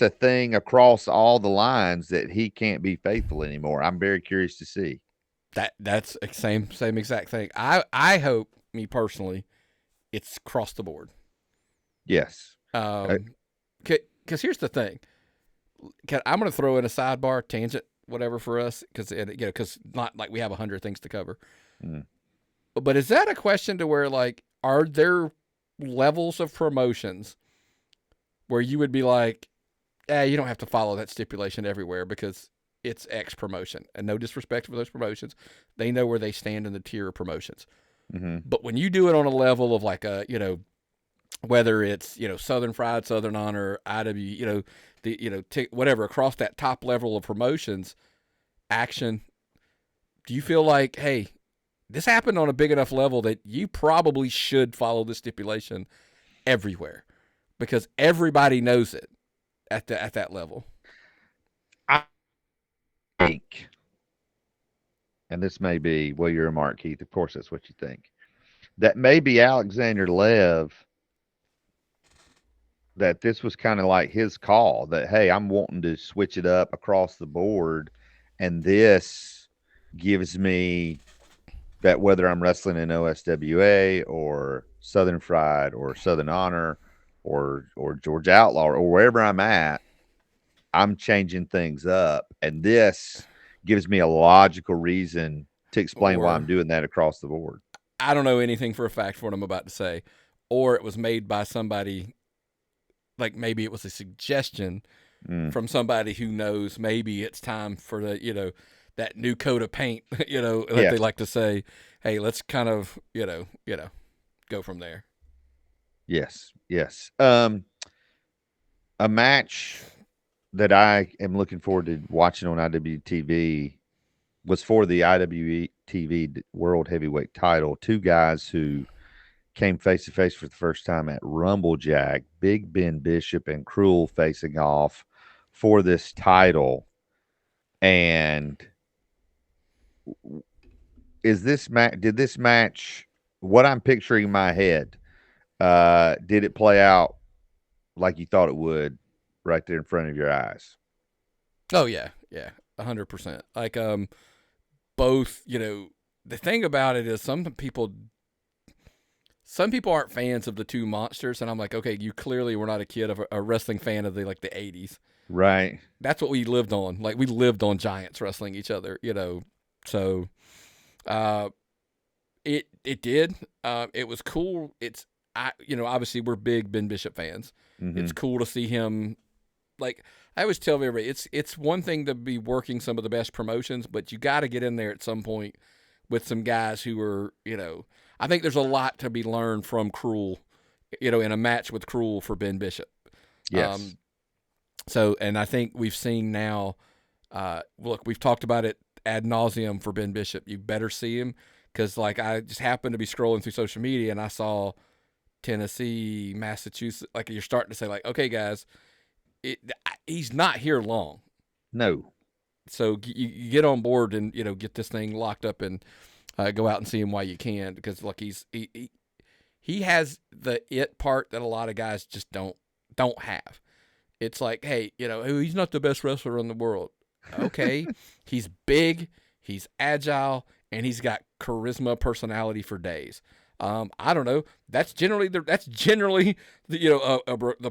a thing across all the lines that he can't be faithful anymore? I'm very curious to see. That's the same exact thing. I hope, me personally, it's across the board. Yes. Because here's the thing. I'm going to throw in a sidebar tangent, whatever for us, because not like we have 100 things to cover. Mm. But is that a question to where, like, are there levels of promotions where you would be like, you don't have to follow that stipulation everywhere because it's X promotion, and no disrespect for those promotions, they know where they stand in the tier of promotions. Mm-hmm. But when you do it on a level of like whether it's Southern Fried, Southern Honor, IW, whatever, across that top level of promotions, action, do you feel like, hey, this happened on a big enough level that you probably should follow the stipulation everywhere because everybody knows it at that level? I think, and this may be, well, you're a Mark, Keith, of course that's what you think, that maybe Alexander Lev, that this was kind of like his call, that, hey, I'm wanting to switch it up across the board, and this gives me that whether I'm wrestling in OSWA or Southern Fried or Southern Honor or Georgia Outlaw or wherever I'm at, I'm changing things up, and this gives me a logical reason to explain why I'm doing that across the board. I don't know anything for a fact for what I'm about to say, or it was made by somebody, like maybe it was a suggestion from somebody who knows maybe it's time for the, that new coat of paint, they like to say, hey, let's kind of, go from there. Yes. A match that I am looking forward to watching on IWTV was for the IWTV World Heavyweight title. Two guys who came face to face for the first time at Rumblejack, Big Ben Bishop and Krule facing off for this title. And did this match, what I'm picturing in my head, did it play out like you thought it would right there in front of your eyes? Oh yeah, 100%. Like both, the thing about it is some people aren't fans of the two monsters, and I'm like, okay, you clearly were not a kid of a wrestling fan of the 80s. Right. That's what we lived on. Like we lived on giants wrestling each other, So it did. It was cool. Obviously we're big Ben Bishop fans. Mm-hmm. It's cool to see him. Like I always tell everybody, it's one thing to be working some of the best promotions, but you got to get in there at some point with some guys who are, I think there's a lot to be learned from Krule, in a match with Krule for Ben Bishop. Yes. And I think we've seen now, look, we've talked about it ad nauseum for Ben Bishop. You better see him because, like, I just happened to be scrolling through social media and I saw Tennessee, Massachusetts. Like, you're starting to say, like, okay, guys, he's not here long. No. So you get on board and, get this thing locked up. And go out and see him while you can, because look, he has the it part that a lot of guys just don't have. It's like, hey, he's not the best wrestler in the world. Okay, he's big, he's agile, and he's got charisma, personality for days. I don't know. That's generally the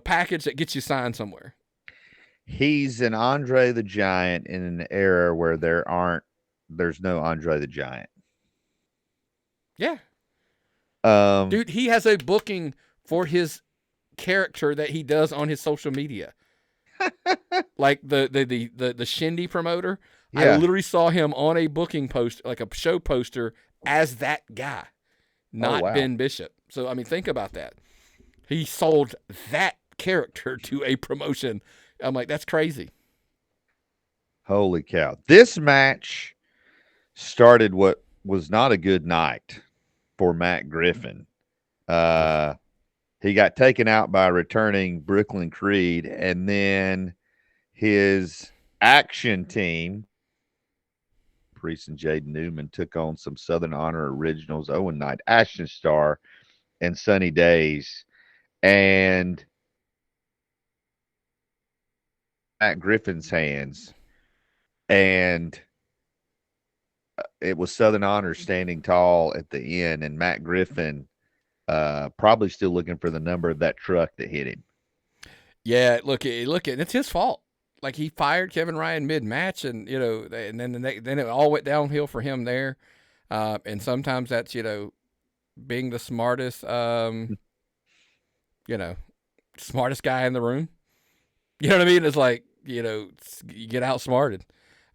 package that gets you signed somewhere. He's an Andre the Giant in an era where there's no Andre the Giant. Yeah. Dude, he has a booking for his character that he does on his social media. Like the Shindy promoter. Yeah. I literally saw him on a booking post, like a show poster, as that guy, not Ben Bishop. So, I mean, think about that. He sold that character to a promotion. I'm like, that's crazy. Holy cow. This match started what was not a good night for Matt Griffin. He got taken out by returning Brooklyn Creed, and then his action team, Priest and Jaden Newman, took on some Southern Honor Originals, Owen Knight, Ashton Starr, and Sunny Days. And Matt Griffin's hands, and it was Southern Honor standing tall at the end, and Matt Griffin probably still looking for the number of that truck that hit him. Yeah, look, it's his fault. Like, he fired Kevin Ryan mid-match, and and then it all went downhill for him there. And sometimes that's being the smartest, smartest guy in the room. You know what I mean? It's like, you get outsmarted.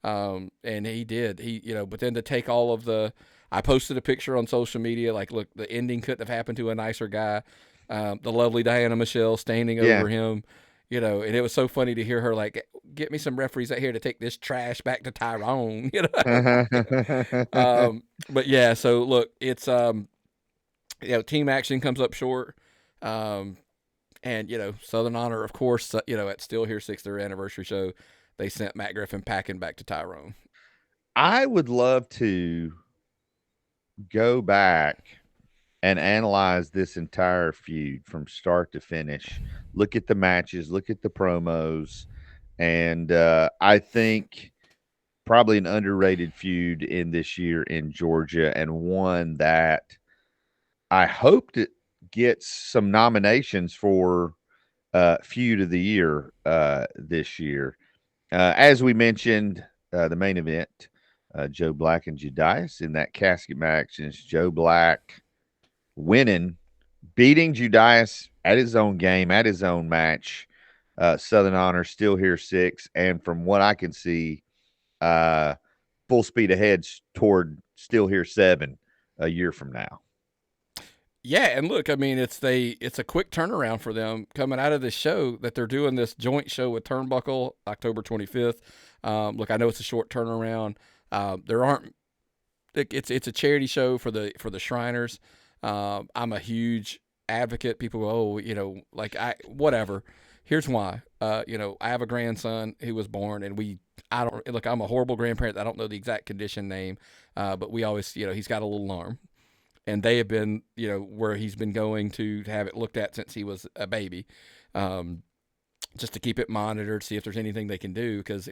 And he did. But then to take all of I posted a picture on social media, like, look, the ending couldn't have happened to a nicer guy. The lovely Diana Michelle standing over him, and it was so funny to hear her like, get me some referees out here to take this trash back to Tyrone, But yeah, so look, it's, team action comes up short. And, Southern Honor, of course, at Still Here 6th anniversary show, they sent Matt Griffin packing back to Tyrone. I would love to go back and analyze this entire feud from start to finish. Look at the matches, look at the promos, and I think probably an underrated feud in this year in Georgia, and one that I hope to get some nominations for feud of the year this year. As we mentioned, the main event, Joe Black and Judias in that casket match, and it's Joe Black winning, beating Judias at his own game, at his own match. Southern Honor Still Here 6, and from what I can see, full speed ahead toward Still Here 7 a year from now. Yeah, and look, I mean, it's a quick turnaround for them coming out of this show that they're doing this joint show with Turnbuckle October 25th. Look, I know it's a short turnaround. It's a charity show for the Shriners. I'm a huge advocate. People go, whatever. Here's why. I have a grandson who was born, and I'm a horrible grandparent. I don't know the exact condition name, but we always, he's got a little arm. And they have been, where he's been going to have it looked at since he was a baby, just to keep it monitored, see if there's anything they can do. Because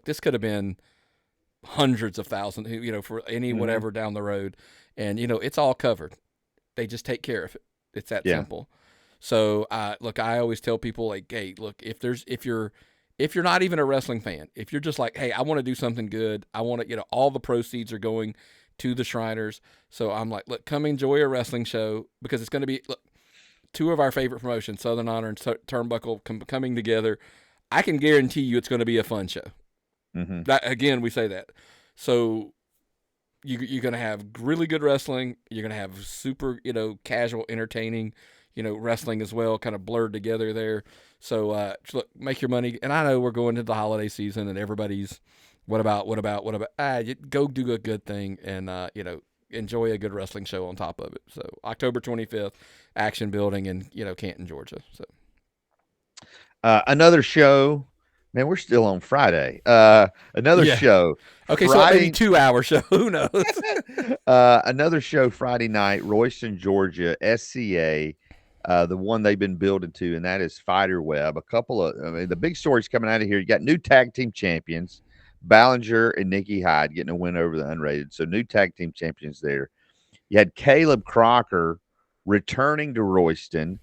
this could have been hundreds of thousands, for any whatever down the road. And, it's all covered. They just take care of it. It's that simple. So, I always tell people, like, hey, look, if you're not even a wrestling fan, if you're just like, hey, I want to do something good, I want to, all the proceeds are going to the Shriners. So I'm like, look, come enjoy a wrestling show, because it's going to be, two of our favorite promotions, Southern Honor and Turnbuckle, coming together. I can guarantee you it's going to be a fun show. Again, we say that. So you're going to have really good wrestling. You're going to have super, casual, entertaining, wrestling as well, kind of blurred together there. So look, make your money. And I know we're going into the holiday season, and everybody's, what about? Go do a good thing, and enjoy a good wrestling show on top of it. So October 25th, Action Building in Canton, Georgia. So another show Man, we're still on Friday. Another Yeah. show. Okay, so Friday, maybe 2-hour show. Who knows? another show Friday night, Royston, Georgia, SCA, the one they've been building to, and that is Fighter Web. The big stories coming out of here. You got new tag team champions, Ballinger and Nikki Hyde getting a win over the unrated. So new tag team champions there. You had Caleb Crocker returning to Royston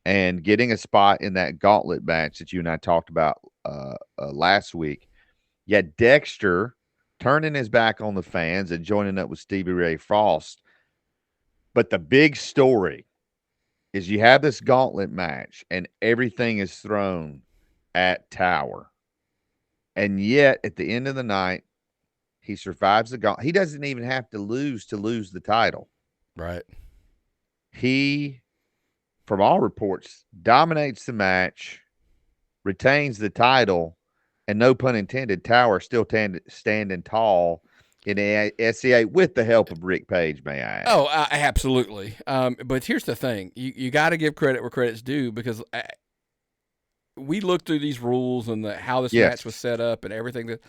and getting a spot in that gauntlet match that you and I talked about last week. You had Dexter turning his back on the fans and joining up with Stevie Ray Frost. But the big story is you have this gauntlet match and everything is thrown at Tower. And yet, at the end of the night, he survives the gauntlet. He doesn't even have to lose the title. Right. He, from all reports, dominates the match, retains the title, and no pun intended, Tower still standing tall in the SCA with the help of Rick Page, may I add. Oh, absolutely. But here's the thing. You got to give credit where credit's due, because we looked through these rules and how this match was set up and everything. That,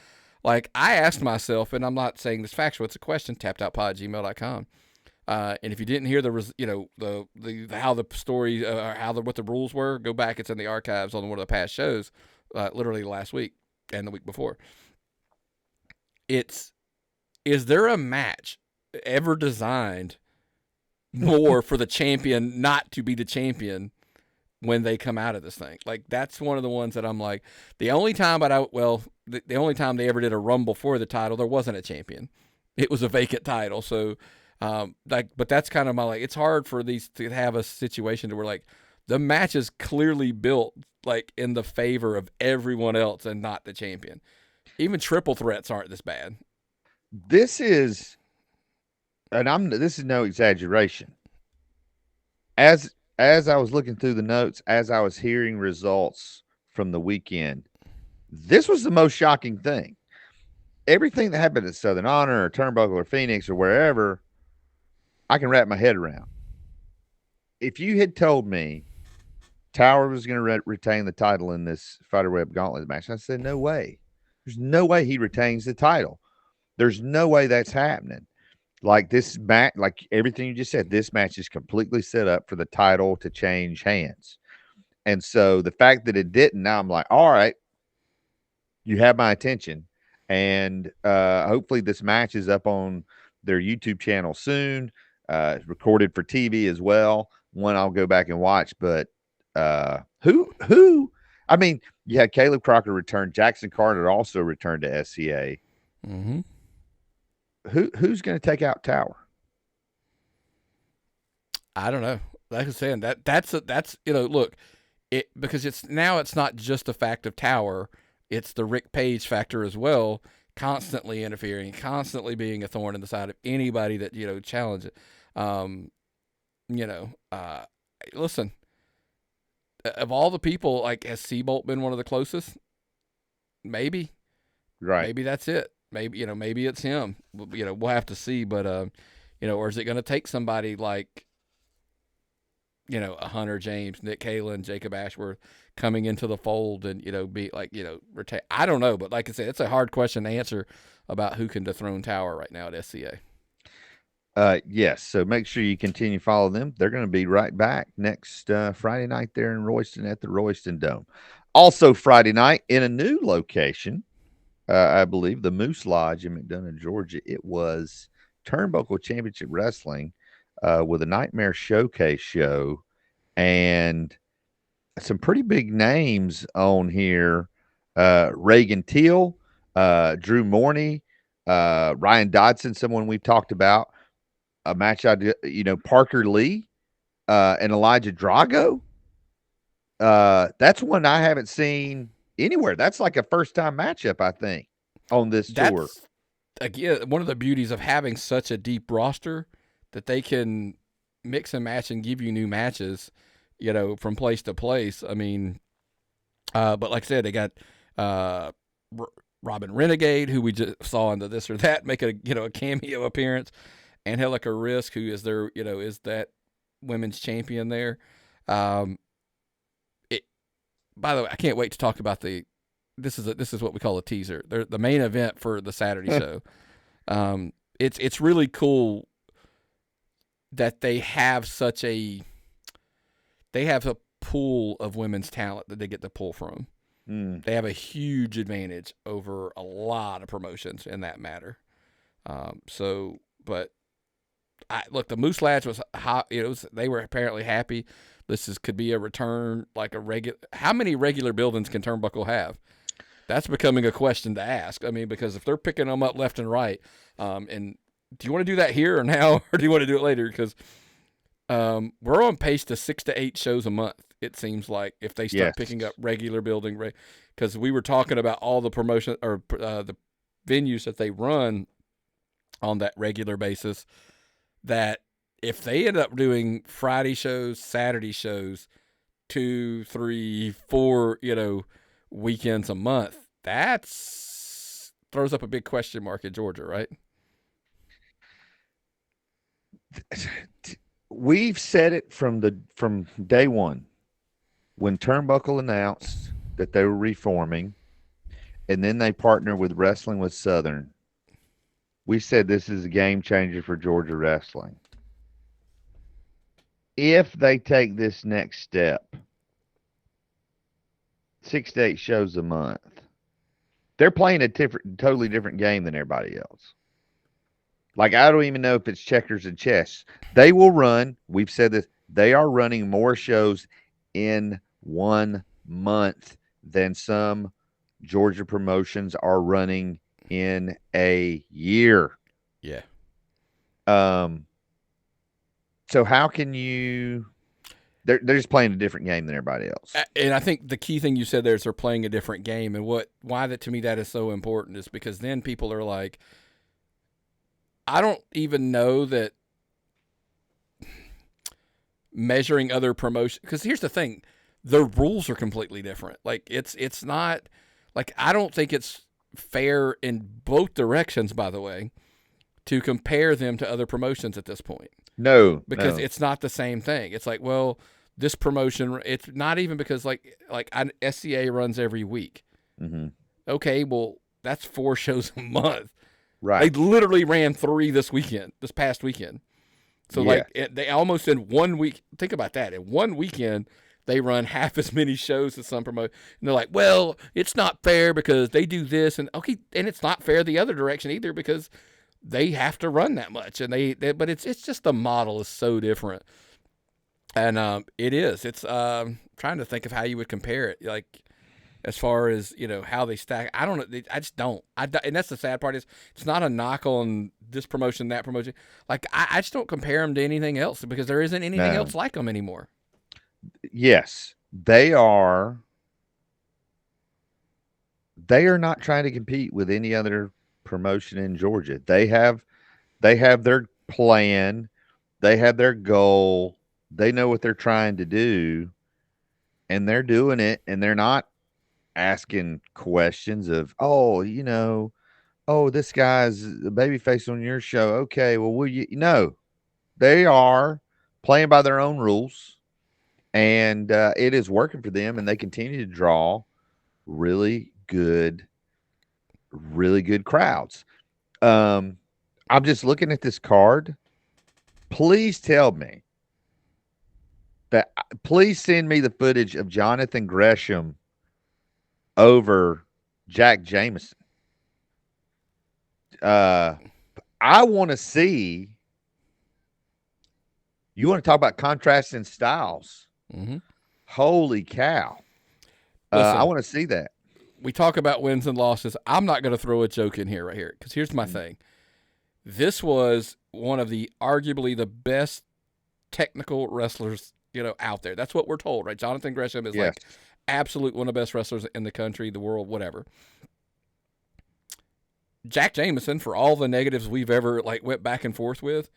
like, I asked myself, and I'm not saying this factual, it's a question, tappedoutpod@gmail.com. And if you didn't hear how the story, what the rules were, go back. It's in the archives on one of the past shows, literally last week and the week before. Is there a match ever designed more for the champion not to be the champion when they come out of this thing? Like, that's one of the ones that I'm like, the only time the only time they ever did a Rumble for the title, there wasn't a champion. It was a vacant title. So, but that's kind of my, like, it's hard for these to have a situation where, like, the match is clearly built, like, in the favor of everyone else and not the champion. Even triple threats aren't this bad. This is no exaggeration. As I was looking through the notes, as I was hearing results from the weekend, this was the most shocking thing. Everything that happened at Southern Honor or Turnbuckle or Phoenix or wherever, I can wrap my head around. If you had told me Tower was going to retain the title in this Fighter Web Gauntlet match, I said, no way. There's no way he retains the title. There's no way that's happening. Like, this match, like everything you just said, this match is completely set up for the title to change hands. And so the fact that it didn't, now I'm like, all right, you have my attention. And hopefully this match is up on their YouTube channel soon. Recorded for TV as well. One I'll go back and watch. But who? I mean, you had Caleb Crocker return. Jackson Carter also returned to SCA. Mm-hmm. Who's going to take out Tower? I don't know. Like I was saying, that's look, because it's not just a fact of Tower, it's the Rick Page factor as well, constantly interfering, constantly being a thorn in the side of anybody that challenge it. Listen, of all the people, like, has Seabolt been one of the closest? Maybe, right? Maybe that's it. Maybe maybe it's him. We'll have to see. But or is it going to take somebody like a Hunter James, Nick Kalen, Jacob Ashworth coming into the fold and be like retain? I don't know, but like I said, it's a hard question to answer about who can dethrone Tower right now at SCA. Yes. So make sure you continue to follow them. They're going to be right back next Friday night there in Royston at the Royston Dome. Also Friday night in a new location, I believe the Moose Lodge in McDonough, Georgia. It was Turnbuckle Championship Wrestling with a Nightmare Showcase show and some pretty big names on here. Reagan Teal, Drew Morney, Ryan Dodson, someone we've talked about. A match Parker Lee and Elijah Drago. That's one I haven't seen anywhere. That's like a first-time matchup, I think, on this tour. Again, one of the beauties of having such a deep roster that they can mix and match and give you new matches, from place to place. I mean, but like I said, they got Robin Renegade, who we just saw in the This or That, make a cameo appearance. Angelica Risk, who is their, is that women's champion there. By the way, I can't wait to talk about the this is what we call a teaser. They're the main event for the Saturday show. It's really cool that they have a pool of women's talent that they get to pull from. They have a huge advantage over a lot of promotions in that matter. But look, the Moose Lads was hot. They were apparently happy. Could be a return, like a regular. How many regular buildings can Turnbuckle have? That's becoming a question to ask. I mean, because if they're picking them up left and right, and do you want to do that here or now, or do you want to do it later? Because we're on pace to 6 to 8 shows a month. It seems like if they start picking up regular building, because we were talking about all the promotion or the venues that they run on that regular basis, that if they end up doing Friday shows, Saturday shows, 2, 3, 4, weekends a month, that's throws up a big question mark in Georgia, right? We've said it from day one when Turnbuckle announced that they were reforming, and then they partnered with Wrestling with Southern. We said this is a game changer for Georgia wrestling. If they take this next step, 6 to 8 shows a month, they're playing a totally different game than everybody else. Like, I don't even know if it's checkers and chess. They will run, we've said this, they are running more shows in 1 month than some Georgia promotions are running in a year. Yeah. So how can you? They're just playing a different game than everybody else. And I think the key thing you said there is they're playing a different game, and why that to me that is so important is because then people are like, I don't even know that measuring other promotions, because here's the thing, the rules are completely different. Like it's not like, I don't think it's fair in both directions, by the way, to compare them to other promotions at this point. No, because it's not the same thing. It's like, well, this promotion, it's not even because like SCA runs every week. Mm-hmm. Okay, well, that's 4 shows a month. Right. They literally ran 3 this past weekend. So they almost in 1 week, think about that. In 1 weekend, they run half as many shows as some promote. And they're like, well, it's not fair because they do this. And okay, and it's not fair the other direction either because they have to run that much. And but it's just the model is so different. And it is. It's trying to think of how you would compare it. Like, as far as, how they stack. I don't know. I just don't. And that's the sad part is it's not a knock on this promotion, that promotion. Like, I just don't compare them to anything else because there isn't anything else like them anymore. Yes, they are. They are not trying to compete with any other promotion in Georgia. They have their plan. They have their goal. They know what they're trying to do, and they're doing it, and they're not asking questions of, this guy's a babyface on your show. Okay, well, will you? No, they are playing by their own rules, and it is working for them, and they continue to draw really good crowds. I'm just looking at this card. Please tell me that. Please send me the footage of Jonathan Gresham over Jack Jameson. I want to see. You want to talk about contrasting styles? Mm-hmm. Holy cow! Listen, I want to see that. We talk about wins and losses. I'm not going to throw a joke in here right here because here's my thing. This was one of the arguably the best technical wrestlers, out there. That's what we're told, right? Jonathan Gresham is like absolute one of the best wrestlers in the country, the world, whatever. Jack Jameson, for all the negatives we've ever went back and forth with,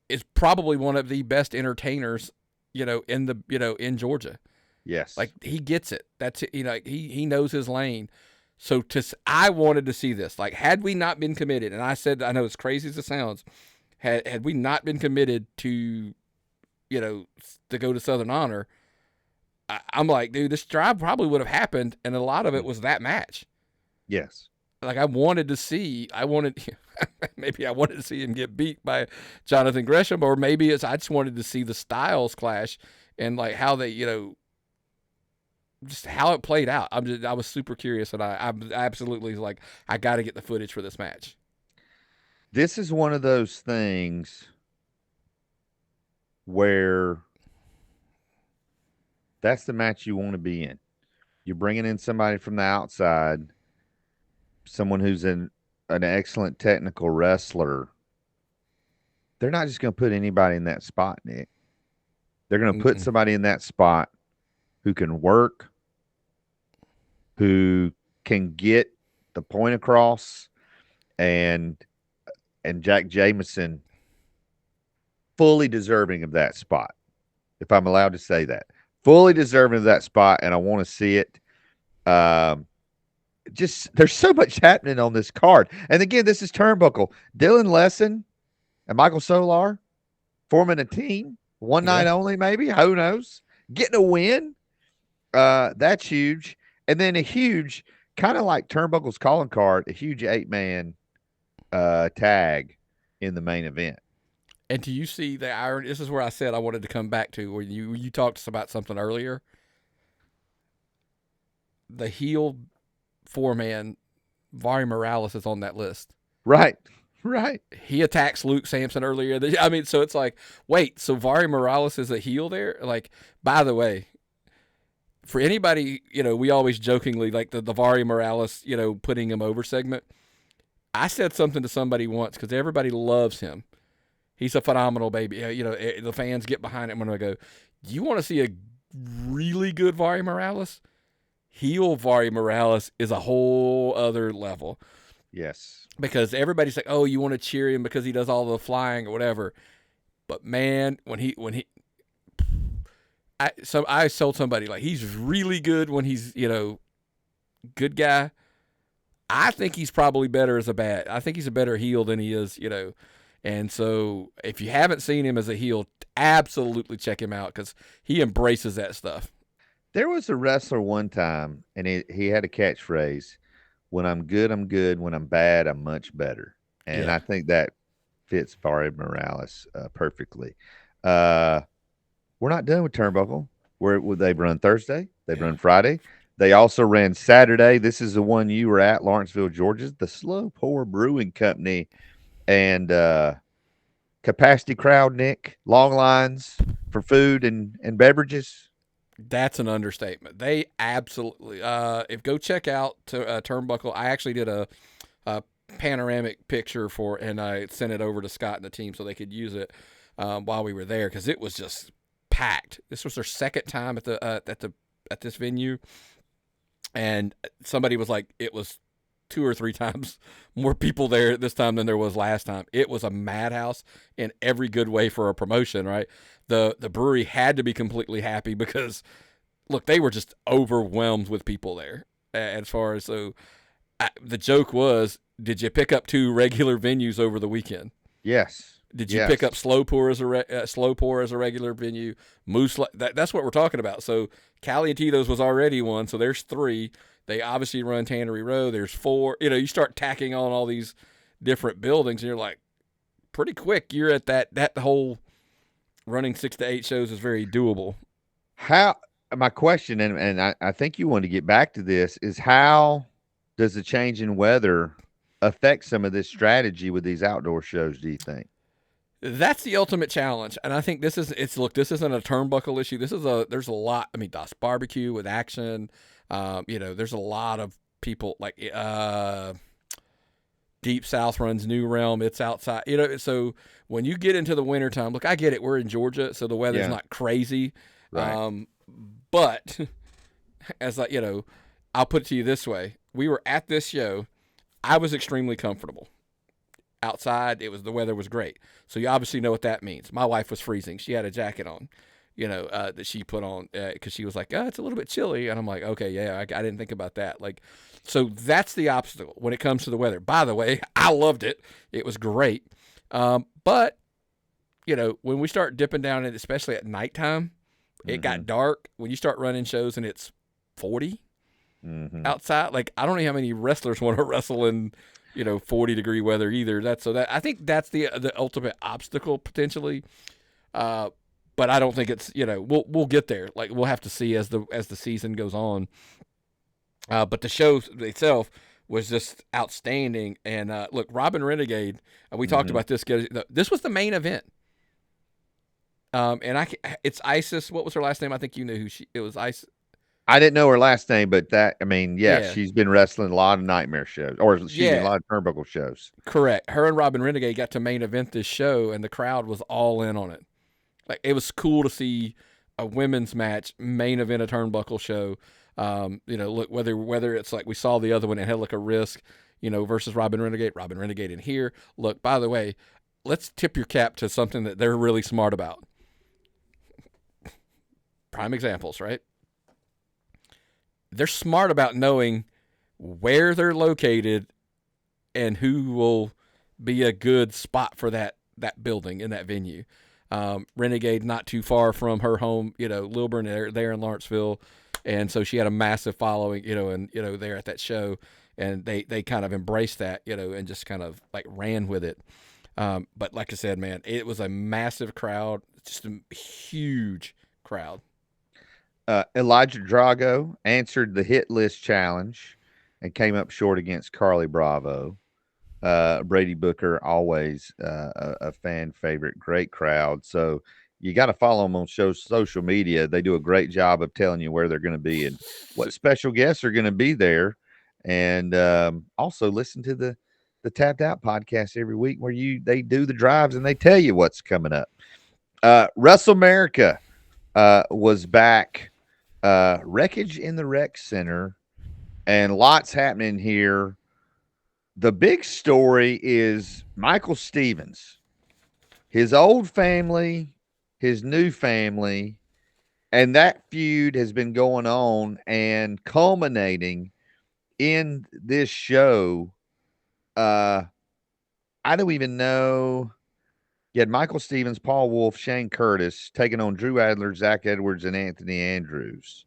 is probably one of the best entertainers, in Georgia. Yes. Like, he gets it. That's it. He knows his lane. So I wanted to see this. Like, had we not been committed, and I said, I know as crazy as it sounds, had we not been committed to, to go to Southern Honor, I'm like, dude, this drive probably would have happened, and a lot of it was that match. Yes. Like, maybe I wanted to see him get beat by Jonathan Gresham, or maybe I just wanted to see the styles clash and like how they, just how it played out. I was super curious, and I'm absolutely like, I got to get the footage for this match. This is one of those things where that's the match you want to be in. You're bringing in somebody from the outside, someone who's an excellent technical wrestler. They're not just going to put anybody in that spot, Nick. They're going to put somebody in that spot who can work, who can get the point across, and Jack Jameson fully deserving of that spot, if I'm allowed to say that. Fully deserving of that spot, and I want to see it. Just there's so much happening on this card. And again, this is Turnbuckle. Dylan Lesson and Michael Solar forming a team. One night only, maybe. Who knows? Getting a win. That's huge. And then a huge, kind of like Turnbuckle's calling card, a huge 8-man tag in the main event. And do you see the irony? This is where I said I wanted to come back to, where you talked to us about something earlier. The heel 4-man, Vari Morales, is on that list. Right. He attacks Luke Sampson earlier. I mean, so it's like, wait, so Vari Morales is a heel there? Like, by the way, for anybody, we always jokingly, like the Vari Morales, putting him over segment. I said something to somebody once because everybody loves him. He's a phenomenal baby. The fans get behind him when I go, you want to see a really good Vari Morales? Heel Vari Morales is a whole other level. Yes. Because everybody's like, oh, you want to cheer him because he does all the flying or whatever. But man, I told somebody, like, he's really good when he's, good guy. I think he's probably better as a bad. I think he's a better heel than he is, And so if you haven't seen him as a heel, absolutely check him out because he embraces that stuff. There was a wrestler one time, and he had a catchphrase, when I'm good, I'm good. When I'm bad, I'm much better. And I think that fits Vari Morales perfectly. We're not done with Turnbuckle. They've run Thursday. They've run Friday. They also ran Saturday. This is the one you were at, Lawrenceville, Georgia, the Slow Pour Brewing Company. And capacity crowd, Nick, long lines for food and beverages. That's an understatement. They absolutely go check out Turnbuckle. I actually did a panoramic picture and I sent it over to Scott and the team so they could use it while we were there because it was just packed. This was their second time at this venue, and somebody was like, it was 2 or 3 times more people there this time than there was last time. It was a madhouse in every good way for a promotion, right? The brewery had to be completely happy because, look, they were just overwhelmed with people there. As far as the joke was, did you pick up 2 regular venues over the weekend? Yes. Did you pick up Slow Pour as a regular venue? Moose, that's what we're talking about. So Cali and Tito's was already one, so there's 3. They obviously run Tannery Row. There's 4. You start tacking on all these different buildings, and you're like, pretty quick, you're at that whole running 6 to 8 shows is very doable. My question, and I think you want to get back to this, is how does the change in weather affect some of this strategy with these outdoor shows, do you think? That's the ultimate challenge, and I think this isn't a Turnbuckle issue. There's a lot. I mean, Das Barbecue with Action. There's a lot of people like Deep South runs New Realm. It's outside. So when you get into the wintertime, look, I get it. We're in Georgia, so the weather's not crazy. Right. But as I'll put it to you this way: we were at this show. I was extremely comfortable. Outside, the weather was great. So you obviously know what that means. My wife was freezing. She had a jacket on, that she put on because she was like, it's a little bit chilly. And I'm like, okay, yeah, I didn't think about that. So that's the obstacle when it comes to the weather. By the way, I loved it. It was great. But, when we start dipping down, especially at nighttime, It got dark when you start running shows and it's 40 outside. Like, I don't know how many wrestlers want to wrestle in 40-degree weather either. I think that's the ultimate obstacle potentially. But I don't think it's we'll get there. Like, we'll have to see as the season goes on. But the show itself was just outstanding. And look, Robin Renegade, we talked about this. This was the main event. And it's Isis. What was her last name? I think you knew who it was. Isis. I didn't know her last name, but she's been wrestling a lot of nightmare shows, or a lot of turnbuckle shows. Correct. Her and Robin Renegade got to main event this show, and the crowd was all in on it. Like, it was cool to see a women's match main event a turnbuckle show. Look, whether it's like we saw the other one and had like a risk, versus Robin Renegade in here. Look, by the way, let's tip your cap to something that they're really smart about. Prime examples, right? They're smart about knowing where they're located and who will be a good spot for that building in that venue. Renegade not too far from her home, Lilburn there in Lawrenceville. And so she had a massive following, there at that show, and they kind of embraced that, and just kind of like ran with it. But like I said, man, it was a massive crowd, just a huge crowd. Elijah Drago answered the hit list challenge and came up short against Carlie Bravo. Brady Booker, always a fan favorite, great crowd. So you got to follow them on social media. They do a great job of telling you where they're going to be and what special guests are going to be there. And also listen to the Tapped Out podcast every week where they do the drives and they tell you what's coming up. Wrestlemerica was back. Wreckage in the Rec Center, and lots happening here. The big story is Michael Stevens, his old family, his new family, and that feud has been going on and culminating in this show. I don't even know. You had Michael Stevens, Paul Wolf, Shane Curtis taking on Drew Adler, Zach Edwards, and Anthony Andrews.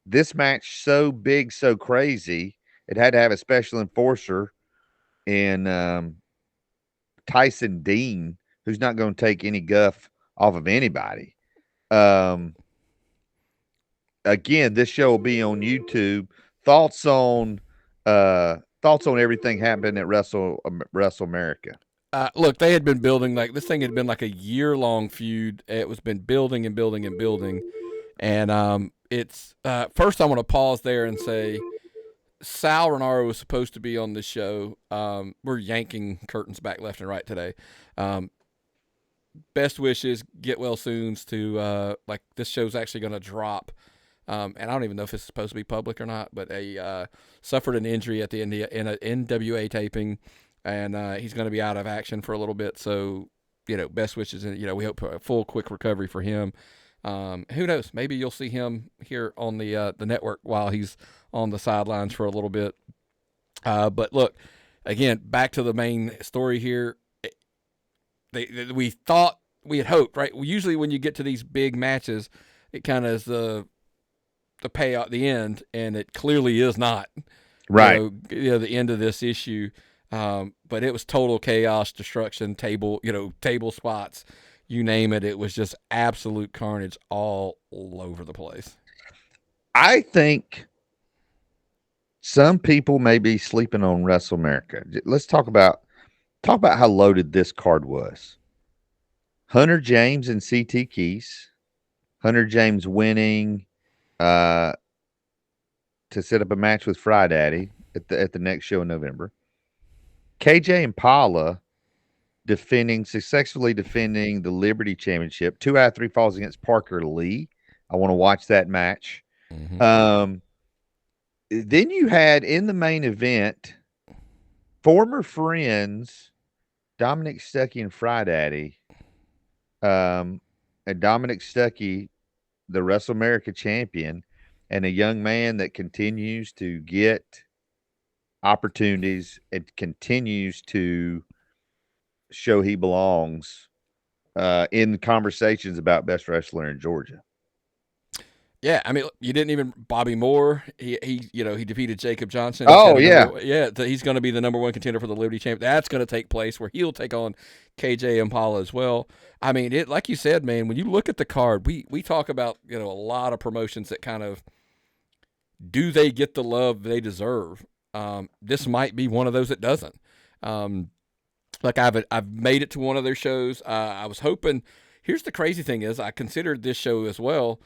This match so big, so crazy, it had to have a special enforcer in Tyson Dean, who's not going to take any guff off of anybody. Again, this show will be on YouTube. Thoughts on everything happening at Wrestle America. Look, they had been building, like, this thing had been like a year-long feud. It was been building and building and building. And it's first I want to pause there and say Sal Renaro was supposed to be on the show. We're yanking curtains back left and right today. Best wishes, get well soons to this show's actually going to drop. And I don't even know if it's supposed to be public or not, but suffered an injury at the in an NWA taping. And he's going to be out of action for a little bit. So, best wishes. And, we hope for a full, quick recovery for him. Who knows? Maybe you'll see him here on the network while he's on the sidelines for a little bit. But look, again, back to the main story here. We had hoped, right? Usually when you get to these big matches, it kind of is the payout at the end, and it clearly is not. Right. The end of this issue. But it was total chaos, destruction, table spots, you name it. It was just absolute carnage all over the place. I think some people may be sleeping on Wrestlemerica. Let's talk about how loaded this card was. Hunter James and CT Keys. Hunter James winning to set up a match with Fry Daddy at the next show in November. KJ and Paula successfully defending the Liberty Championship. 2 out of 3 falls against Parker Lee. I want to watch that match. Mm-hmm. Then you had in the main event former friends Dominic Stuckey and Fry Daddy. And Dominic Stuckey, the Wrestlemerica champion, and a young man that continues to get opportunities and continues to show he belongs in conversations about best wrestler in Georgia. Yeah, I mean, you didn't even Bobby Moore. He defeated Jacob Johnson. Oh, yeah. He's going to be the number one contender for the Liberty Champion. That's going to take place where he'll take on KJ Impala as well. I mean, it like you said, man. When you look at the card, we talk about a lot of promotions that kind of do they get the love they deserve. This might be one of those that doesn't. Like I've made it to one of their shows. I was hoping. Here's the crazy thing is I considered this show as well.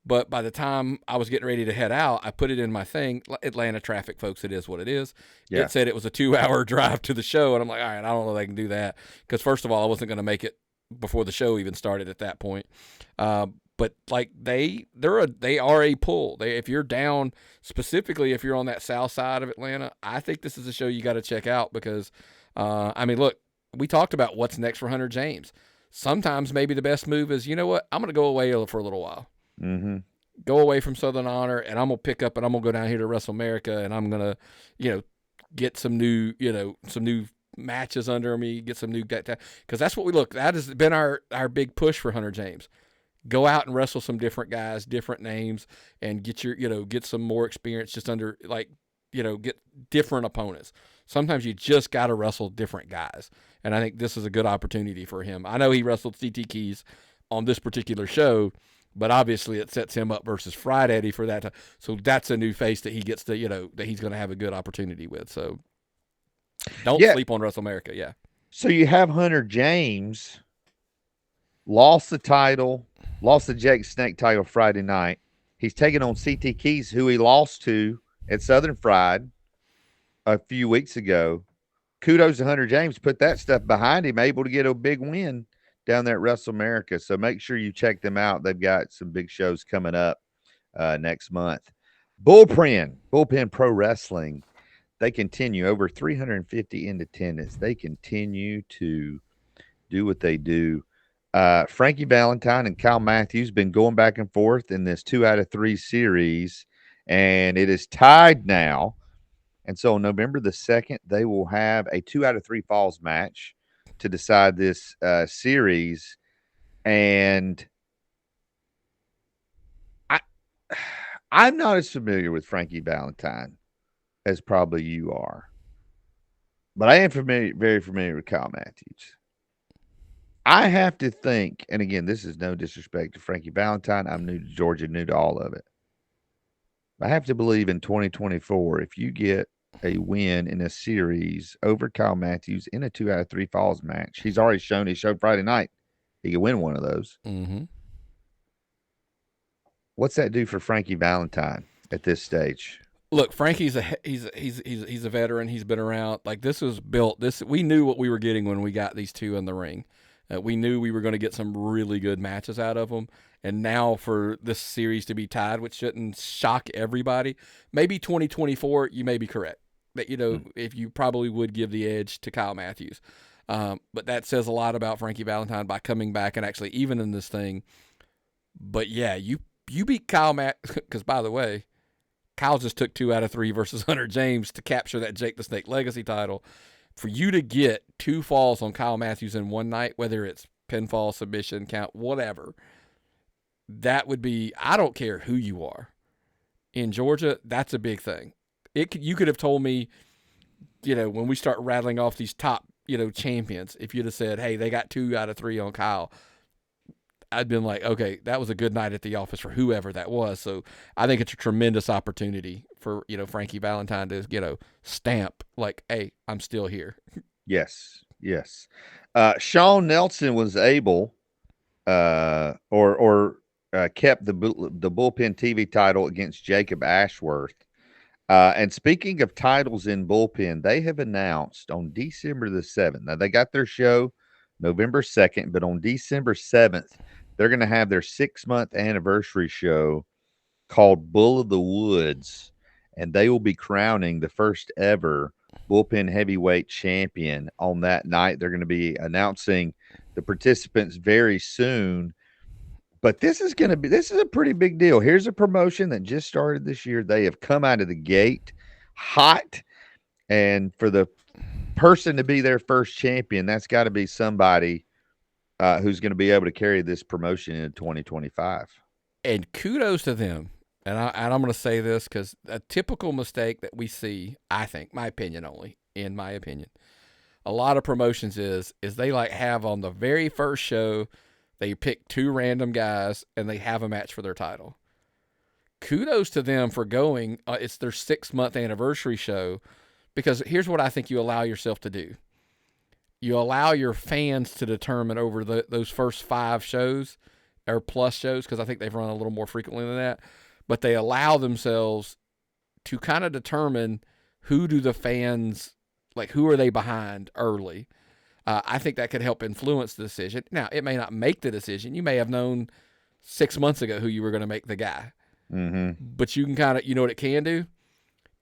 But by the time I was getting ready to head out, I put it in my thing. Atlanta traffic, folks, it is what it is. Yeah. It said it was a 2-hour drive to the show. And I'm like, all right, I don't know if I can do that. Because first of all, I wasn't going to make it before the show even started at that point. But like they are a pull. If you're down, specifically if you're on that south side of Atlanta, I think this is a show you got to check out because, I mean, look, we talked about what's next for Hunter James. Sometimes maybe the best move is, you know what, I'm going to go away for a little while. Mm-hmm. Go away from Southern Honor, and I'm gonna pick up, and I'm gonna go down here to Wrestle America, and I'm gonna, get some new matches under me, get some new because that's what we look. That has been our big push for Hunter James. Go out and wrestle some different guys, different names, and get get some more experience just under get different opponents. Sometimes you just got to wrestle different guys, and I think this is a good opportunity for him. I know he wrestled CT Keys on this particular show. But obviously, it sets him up versus Fried Eddie for that. So that's a new face that he gets to, that he's going to have a good opportunity with. So don't sleep on Wrestle America. Yeah. So you have Hunter James lost the Jake Snake title Friday night. He's taking on CT Keys, who he lost to at Southern Fried a few weeks ago. Kudos to Hunter James. Put that stuff behind him, able to get a big win down there at Wrestle America. So make sure you check them out. They've got some big shows coming up next month. Bullpen Pro Wrestling. They continue over 350 in attendance. They continue to do what they do. Frankie Valentine and Kyle Matthews been going back and forth in this 2 out of 3 series, and it is tied now. And so on November the 2nd, they will have a 2 out of 3 falls match to decide this series. And I'm not as familiar with Frankie Valentine as probably you are, but I am very familiar with Kyle Matthews. I have to think, and again, this is no disrespect to Frankie Valentine. I'm new to Georgia, new to all of it. I have to believe in 2024, if you get a win in a series over Kyle Matthews in a 2 out of 3 falls match, he showed Friday night he could win one of those. Mm-hmm. What's that do for Frankie Valentine at this stage? Look, Frankie's a veteran. He's been around. Like, this was built. We knew what we were getting when we got these two in the ring. We knew we were going to get some really good matches out of them. And now for this series to be tied, which shouldn't shock everybody, maybe 2024, you may be correct. That, if you probably would give the edge to Kyle Matthews. But that says a lot about Frankie Valentine by coming back and actually even in this thing. But, yeah, you beat Kyle because, by the way, Kyle just took 2 out of 3 versus Hunter James to capture that Jake the Snake Legacy title. For you to get 2 falls on Kyle Matthews in one night, whether it's pinfall, submission, count, whatever, that would be, I don't care who you are. In Georgia, that's a big thing. You could have told me, when we start rattling off these top, champions, if you'd have said, hey, they got 2 out of 3 on Kyle, I'd been like, okay, that was a good night at the office for whoever that was. So I think it's a tremendous opportunity for, Frankie Valentine to, stamp like, hey, I'm still here. Yes. Sean Nelson was able, kept the Bullpen TV title against Jacob Ashworth. And speaking of titles in Bullpen, they have announced on December the 7th. Now, they got their show November 2nd, but on December 7th, they're going to have their 6-month anniversary show called Bull of the Woods, and they will be crowning the first ever Bullpen Heavyweight Champion on that night. They're going to be announcing the participants very soon. But this is a pretty big deal. Here's a promotion that just started this year. They have come out of the gate hot. And for the person to be their first champion, that's got to be somebody who's going to be able to carry this promotion in 2025. And kudos to them. And I'm going to say this because a typical mistake that we see, I think, my opinion only, in my opinion, a lot of promotions is they like have on the very first show, they pick 2 random guys and they have a match for their title. Kudos to them for going. It's their 6-month anniversary show, because here's what I think you allow yourself to do. You allow your fans to determine over those first 5 shows or plus shows, because I think they've run a little more frequently than that, but they allow themselves to kind of determine who do the fans, like who are they behind early. I think that could help influence the decision. Now, it may not make the decision. You may have known 6 months ago who you were going to make the guy. Mm-hmm. But you can kind of, you know what it can do?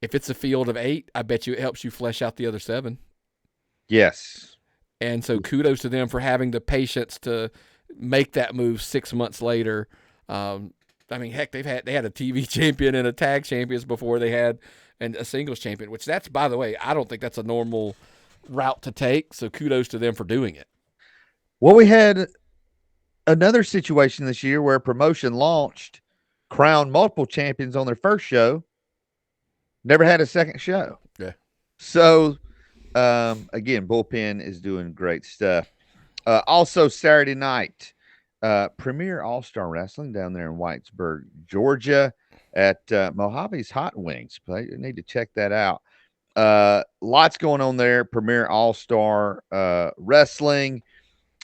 If it's a field of 8, I bet you it helps you flesh out the other 7. Yes. And so kudos to them for having the patience to make that move 6 months later. I mean, heck, they had a TV champion and a tag champions before they had a singles champion, which that's, by the way, I don't think that's a normal route to take. So kudos to them for doing it. Well, we had another situation this year where a promotion launched, crowned multiple champions on their first show, never had a second show. Yeah. So, again, Bullpen is doing great stuff. Also, Saturday night, Premier All-Star Wrestling down there in Whitesburg, Georgia at Mojaves Hot Wings. You need to check that out. Lots going on there. Premier All-Star Wrestling.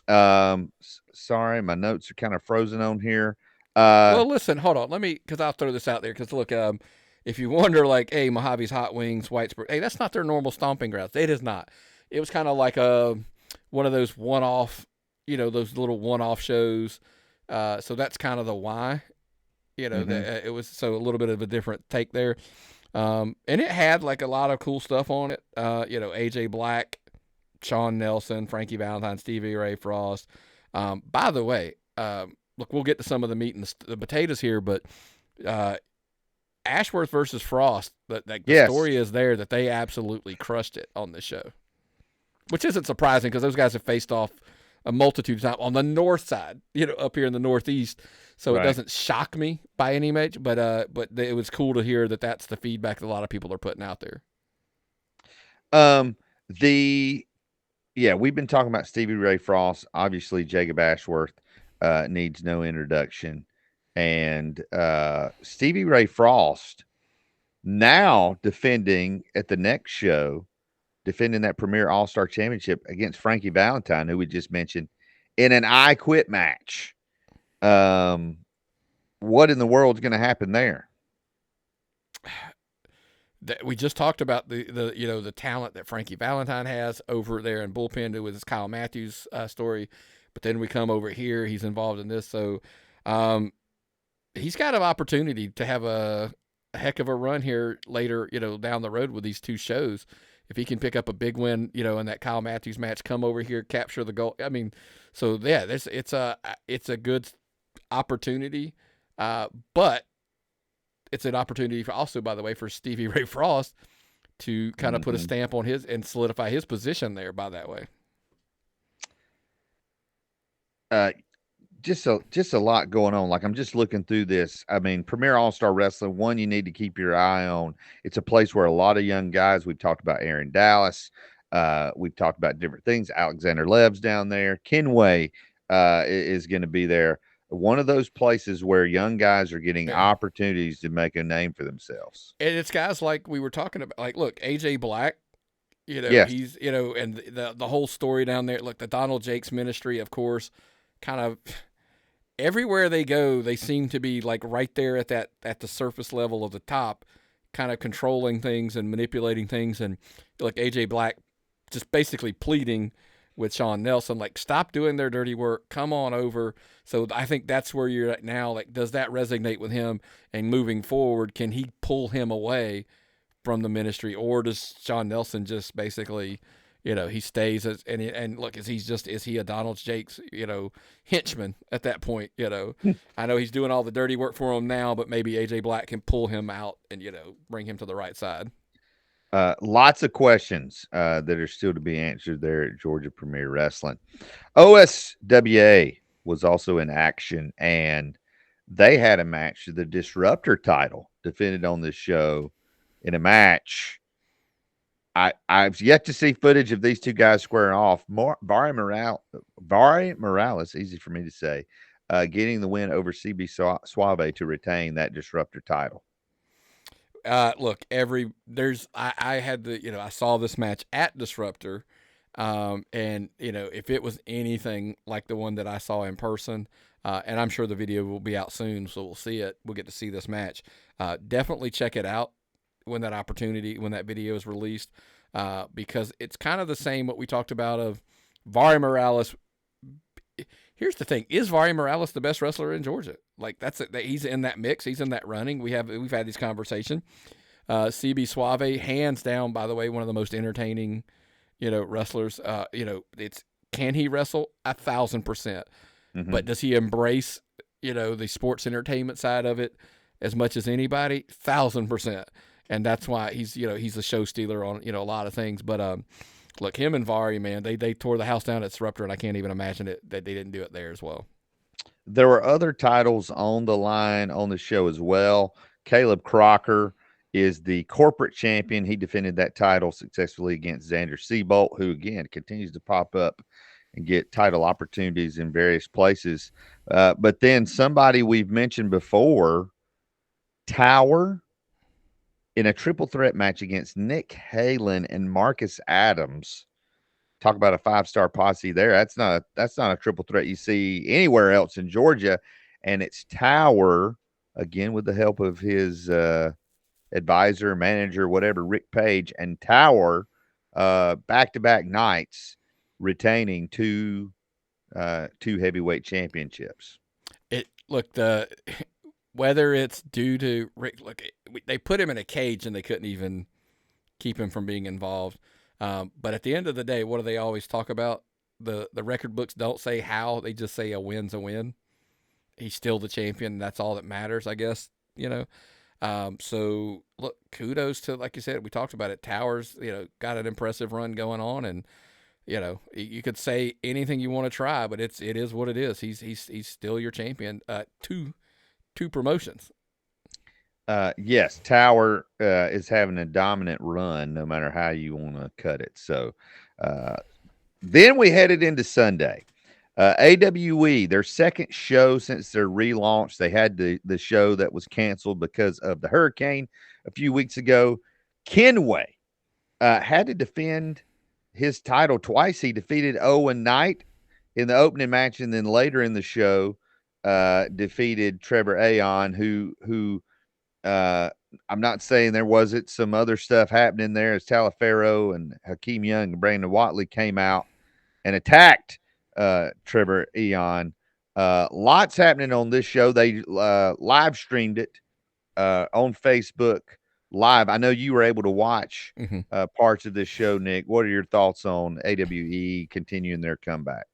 Sorry, my notes are kind of frozen on here. Well, listen, hold on. Because I'll throw this out there. Because look, if you wonder, like, hey, Mojaves Hot Wings, Whitesburg, hey, that's not their normal stomping grounds. It is not. It was kind of like one of those one-off, those little one-off shows. So that's kind of the why. It was so a little bit of a different take there. And it had like a lot of cool stuff on it. AJ Black, Shawn Nelson, Frankie Valentine, Stevie Ray Frost. By the way, look, we'll get to some of the meat and the potatoes here, but Ashworth versus Frost, the story is there that they absolutely crushed it on this show, which isn't surprising because those guys have faced off a multitude of times on the north side, up here in the Northeast. So It doesn't shock me by any means, but it was cool to hear that that's the feedback that a lot of people are putting out there. We've been talking about Stevie Ray Frost. Obviously, Jacob Ashworth needs no introduction. And Stevie Ray Frost now defending at the next show, defending that Premier All-Star Championship against Frankie Valentine, who we just mentioned, in an I Quit match. What in the world is going to happen there? We just talked about the talent that Frankie Valentine has over there in Bullpen with his Kyle Matthews story, but then we come over here, he's involved in this, so he's got an opportunity to have a heck of a run here later, down the road with these 2 shows. If he can pick up a big win, in that Kyle Matthews match, come over here, capture the goal. I mean, so yeah, it's a good opportunity, but it's an opportunity for also, by the way, for Stevie Ray Frost to kind of put a stamp on his and solidify his position there by that way. Just a lot going on. Like, I'm just looking through this. I mean, Premier All-Star Wrestling, one you need to keep your eye on. It's a place where a lot of young guys, we've talked about Aaron Dallas. We've talked about different things. Alexander Lev's down there. Kenway is going to be there. One of those places where young guys are getting opportunities to make a name for themselves. And it's guys like we were talking about, like, look, AJ Black, yes. He's, and the whole story down there. Look, the Donald Jakes ministry, of course, kind of everywhere they go, they seem to be like right there at the surface level of the top, kind of controlling things and manipulating things. And like AJ Black just basically pleading with Shawn Nelson, like, stop doing their dirty work, come on over. So I think that's where you're at now. Like, does that resonate with him? And moving forward, can he pull him away from the ministry, or does Shawn Nelson just basically, he stays and look, is he a Donald Jakes, henchman at that point? I know he's doing all the dirty work for him now, but maybe AJ Black can pull him out and bring him to the right side. Lots of questions that are still to be answered there at Georgia Premier Wrestling. OSWA was also in action, and they had a match. The Disruptor title defended on this show in a match. I've yet to see footage of these two guys squaring off. Barry Morales, easy for me to say, getting the win over CB Suave to retain that Disruptor title. Look, I had the, I saw this match at Disruptor, and if it was anything like the one that I saw in person, and I'm sure the video will be out soon, so we'll see it. We'll get to see this match. Definitely check it out when that video is released, because it's kind of the same what we talked about of Vari Morales. Here's the thing: is Vari Morales the best wrestler in Georgia? Like he's in that mix. He's in that running. We've had this conversation. CB Suave, hands down, by the way, one of the most entertaining, wrestlers. Can he wrestle? 1,000%. Mm-hmm. But does he embrace, the sports entertainment side of it as much as anybody? 1,000%. And that's why he's a show stealer on, a lot of things. But look, him and Vari, man, they tore the house down at Disruptor, and I can't even imagine that they didn't do it there as well. There were other titles on the line on the show as well. Caleb Crocker is the corporate champion. He defended that title successfully against Xander Seabolt, who, again, continues to pop up and get title opportunities in various places. But then somebody we've mentioned before, Tower, in a triple threat match against Nick Halen and Marcus Adams. Talk about a 5-star posse there. That's not a triple threat you see anywhere else in Georgia. And it's Tower, again, with the help of his advisor, manager, whatever, Rick Page, and Tower, back-to-back nights, retaining two heavyweight championships. Whether it's due to Rick, they put him in a cage and they couldn't even keep him from being involved. But at the end of the day, what do they always talk about? The record books don't say how, they just say a win's a win. He's still the champion. And that's all that matters, I guess, So look, kudos to, like you said, we talked about it. Towers, got an impressive run going on, and you could say anything you want to try, but it is what it is. He's still your champion. Two promotions. Yes, Tower is having a dominant run, no matter how you want to cut it. So then we headed into Sunday. AWE, their second show since their relaunch. They had the show that was canceled because of the hurricane a few weeks ago. Kenway had to defend his title twice. He defeated Owen Knight in the opening match, and then later in the show defeated Trevor Aon, who I'm not saying there wasn't some other stuff happening there, as Taliaferro and Hakeem Young and Brandon Watley came out and attacked Trevor Aon. Lots happening on this show. They live streamed it on Facebook Live. I know you were able to watch parts of this show, Nick. What are your thoughts on AWE continuing their comeback?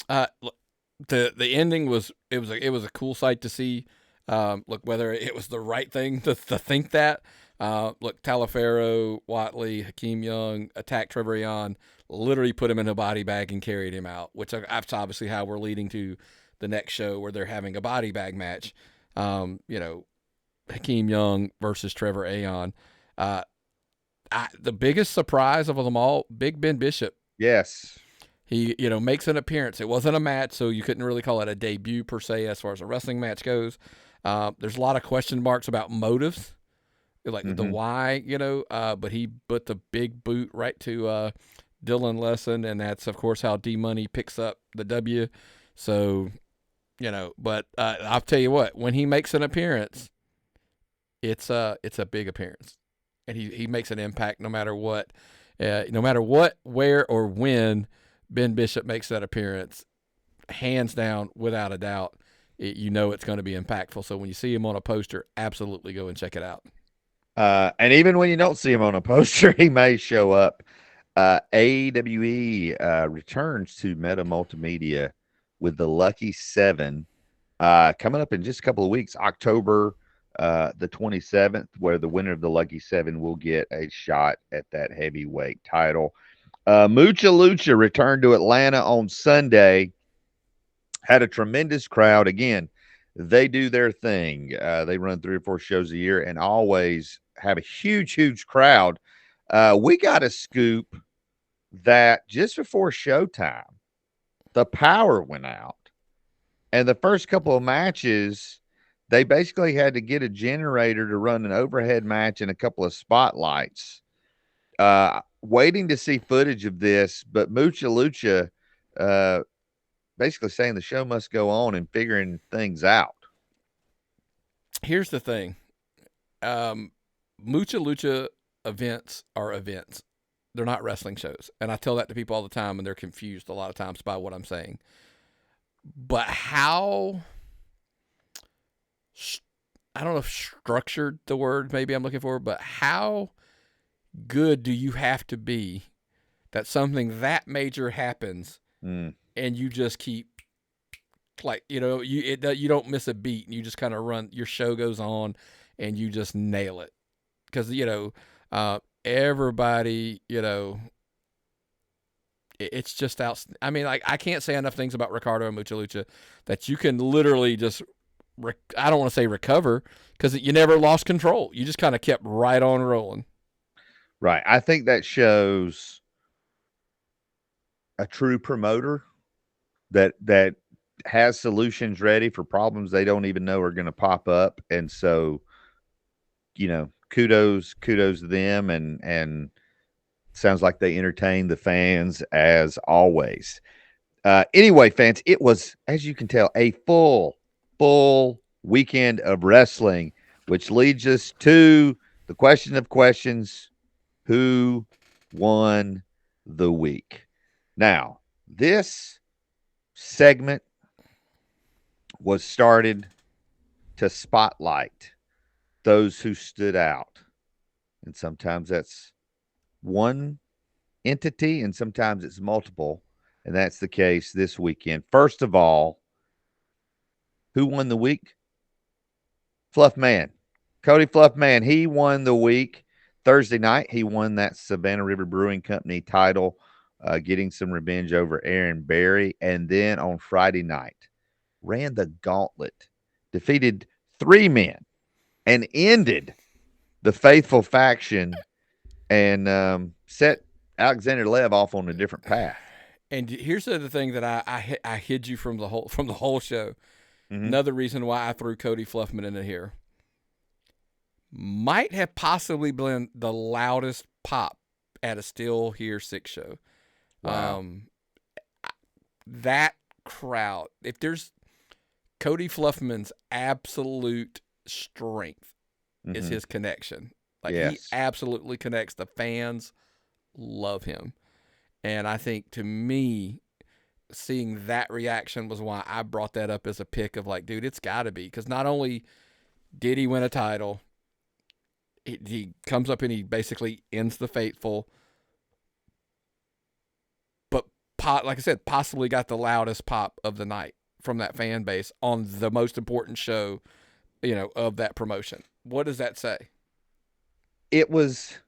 The ending was a cool sight to see. Look, whether it was the right thing to think that. Look, Taliaferro, Watley, Hakeem Young attacked Trevor Aon, literally put him in a body bag and carried him out, which that's obviously how we're leading to the next show where they're having a body bag match. Hakeem Young versus Trevor Aon. The biggest surprise of them all, Big Ben Bishop. Yes. He, makes an appearance. It wasn't a match, so you couldn't really call it a debut per se as far as a wrestling match goes. There's a lot of question marks about motives, like the why, but he put the big boot right to Dylan Lesson, and that's, of course, how D-Money picks up the W. So, but I'll tell you what, when he makes an appearance, it's a big appearance, and he makes an impact no matter what, where, or when Ben Bishop makes that appearance, hands down, without a doubt, it's going to be impactful. So when you see him on a poster, absolutely go and check it out. And even when you don't see him on a poster, he may show up. AEWE returns to Meta Multimedia with the Lucky 7 coming up in just a couple of weeks, October the 27th, where the winner of the Lucky Seven will get a shot at that heavyweight title. Mucha Lucha returned to Atlanta on Sunday. Had a tremendous crowd. Again, they do their thing. They run 3 or 4 shows a year and always have a huge, huge crowd. We got a scoop that just before showtime, the power went out. And the first couple of matches, they basically had to get a generator to run an overhead match and a couple of spotlights. Waiting to see footage of this, but Mucha Lucha basically saying the show must go on and figuring things out. Here's the thing. Mucha Lucha events are events. They're not wrestling shows. And I tell that to people all the time, and they're confused a lot of times by what I'm saying. But how, I don't know if structured the word maybe I'm looking for, but how good do you have to be that something that major happens and you just keep, like, you know, you don't miss a beat and you just kind of run, your show goes on and you just nail it. Because, you know, everybody, you know, it's just out. I mean, like, I can't say enough things about Ricardo and Mucha Lucha that you can literally just, I don't want to say recover, because you never lost control. You just kind of kept right on rolling. Right. I think that shows a true promoter that has solutions ready for problems they don't even know are going to pop up. And so, you know, kudos to them, and sounds like they entertain the fans as always. Anyway, fans, it was, as you can tell, a full weekend of wrestling, which leads us to the question of questions: who won the week? Now, this segment was started to spotlight those who stood out. And sometimes that's one entity and sometimes it's multiple. And that's the case this weekend. First of all, who won the week? Fluffman. Cody Fluffman. He won the week. Thursday night, he won that Savannah River Brewing Company title, getting some revenge over Aaron Berry. And then on Friday night, ran the gauntlet, defeated 3 men, and ended the faithful faction and set Alexander Lev off on a different path. And here's the other thing that I hid you from the whole show. Mm-hmm. Another reason why I threw Cody Fluffman into here. Might have possibly been the loudest pop at a Still Here 6 show. Wow. That crowd, if there's Cody Fluffman's absolute strength is his connection. Like, yes. He absolutely connects. The fans love him. And I think, to me, seeing that reaction was why I brought that up as a pick of, like, dude, it's got to be. Because not only did he win a title, he comes up and he basically ends the faithful. But, like I said, possibly got the loudest pop of the night from that fan base on the most important show, you know, of that promotion. What does that say? It was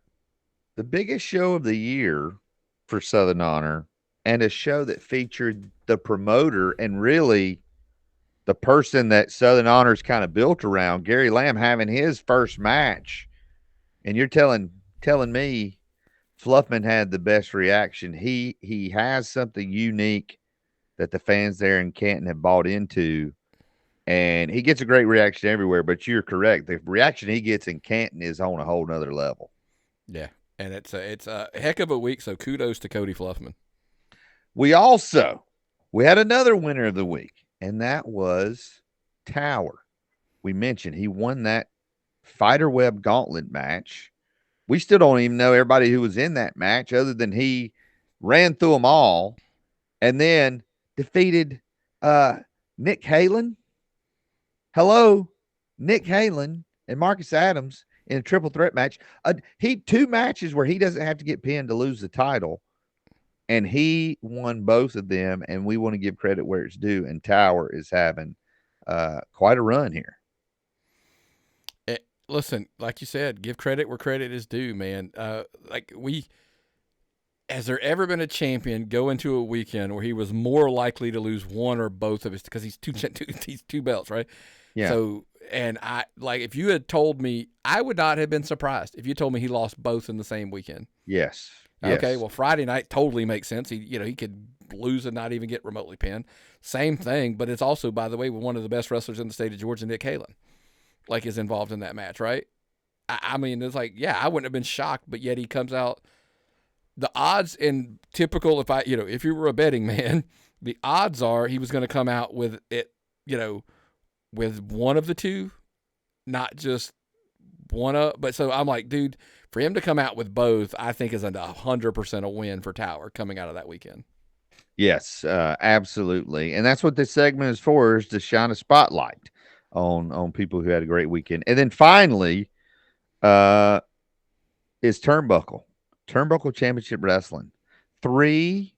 the biggest show of the year for Southern Honor, and a show that featured the promoter and really the person that Southern Honor's kind of built around, Gary Lamb, having his first match. And you're telling me Fluffman had the best reaction. He has something unique that the fans there in Canton have bought into, and he gets a great reaction everywhere. But you're correct. The reaction he gets in Canton is on a whole nother level. Yeah, and it's a heck of a week, so kudos to Cody Fluffman. We had another winner of the week, and that was Tower. We mentioned he won that Fighter Web Gauntlet match. We still don't even know everybody who was in that match, other than he ran through them all and then defeated Nick Halen. Hello, Nick Halen and Marcus Adams in a triple threat match. 2 matches where he doesn't have to get pinned to lose the title, and he won both of them, and we want to give credit where it's due, and Tower is having quite a run here. listen, like you said, give credit where credit is due, man. Has there ever been a champion go into a weekend where he was more likely to lose one or both of his, because he's two belts, right? Yeah. So, and if you had told me, I would not have been surprised if you told me he lost both in the same weekend. Yes. Okay, well, Friday night totally makes sense. He could lose and not even get remotely pinned. Same thing, but it's also, by the way, one of the best wrestlers in the state of Georgia, Nick Halen, is involved in that match, right? I mean, it's I wouldn't have been shocked, but yet he comes out. The odds in typical, if you were a betting man, the odds are he was going to come out with it, with one of the two, not just one of. But so I'm like, dude, for him to come out with both, I think is 100% a win for Tower coming out of that weekend. Yes, absolutely. And that's what this segment is for, is to shine a spotlight on people who had a great weekend. And then finally is Turnbuckle Championship Wrestling. 3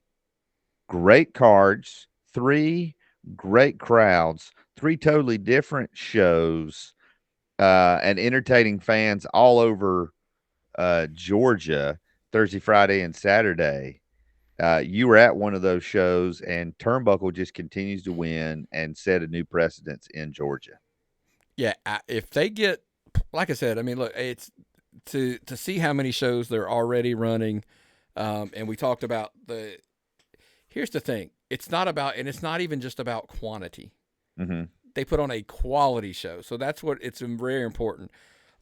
great cards, 3 great crowds, 3 totally different shows, and entertaining fans all over Georgia, Thursday, Friday, and Saturday. You were at one of those shows, and Turnbuckle just continues to win and set a new precedence in Georgia. Yeah, if they get, like I said, I mean, look, it's to see how many shows they're already running, and we talked about here's the thing, it's not even just about quantity. Mm-hmm. They put on a quality show, so that's what it's very important.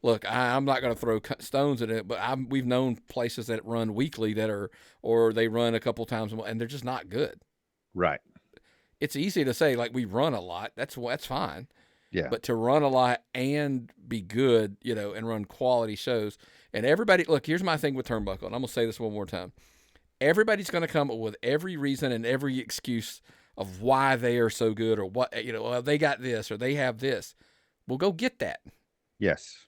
Look, I'm not going to throw stones at it, but we've known places that run weekly or they run a couple times, and they're just not good. Right. It's easy to say, we run a lot. That's fine. Yeah. But to run a lot and be good, and run quality shows. And everybody, look, here's my thing with Turnbuckle, and I'm going to say this one more time. Everybody's going to come up with every reason and every excuse of why they are so good, or what, well, they got this or they have this. Well, go get that. Yes.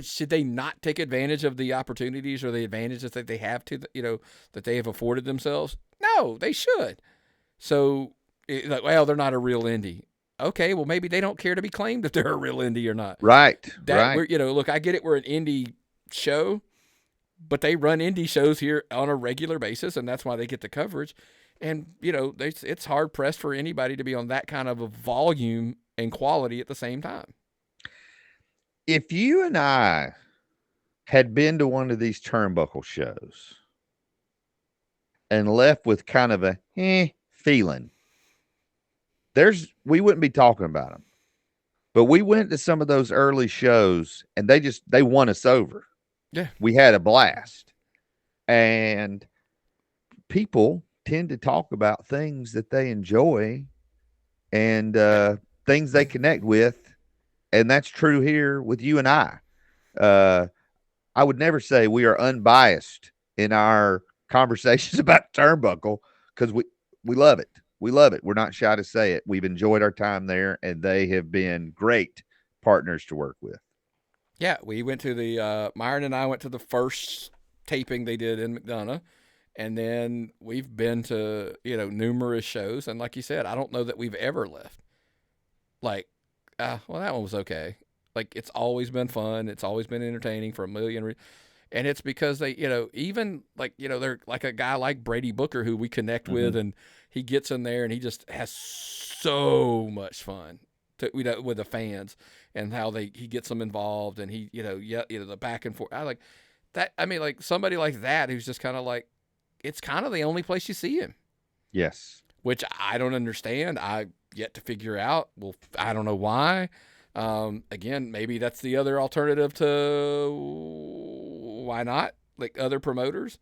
Should they not take advantage of the opportunities or the advantages that they have that they have afforded themselves? No, they should. So, they're not a real indie. Okay, well, maybe they don't care to be claimed if they're a real indie or not. Right. Right. Look, I get it. We're an indie show, but they run indie shows here on a regular basis, and that's why they get the coverage. And, it's hard pressed for anybody to be on that kind of a volume and quality at the same time. If you and I had been to one of these Turnbuckle shows and left with kind of a feeling, we wouldn't be talking about them. But we went to some of those early shows, and they won us over. Yeah. We had a blast. And people tend to talk about things that they enjoy and things they connect with. And that's true here with you and I. I would never say we are unbiased in our conversations about Turnbuckle, because we love it. We love it. We're not shy to say it. We've enjoyed our time there, and they have been great partners to work with. Yeah, we went to Myron and I went to the first taping they did in McDonough, and then we've been to, numerous shows. And like you said, I don't know that we've ever left well, that one was okay. It's always been fun. It's always been entertaining for a million and it's because they, even they're like a guy like Brady Booker, who we connect with, and he gets in there and he just has so much fun with the fans, and how he gets them involved, and he, the back and forth. I like that. I mean, somebody like that, who's just kind of it's kind of the only place you see him. Yes. Which I don't understand. I yet to figure out. Well, I don't know why. Again, maybe that's the other alternative to why not? Other promoters,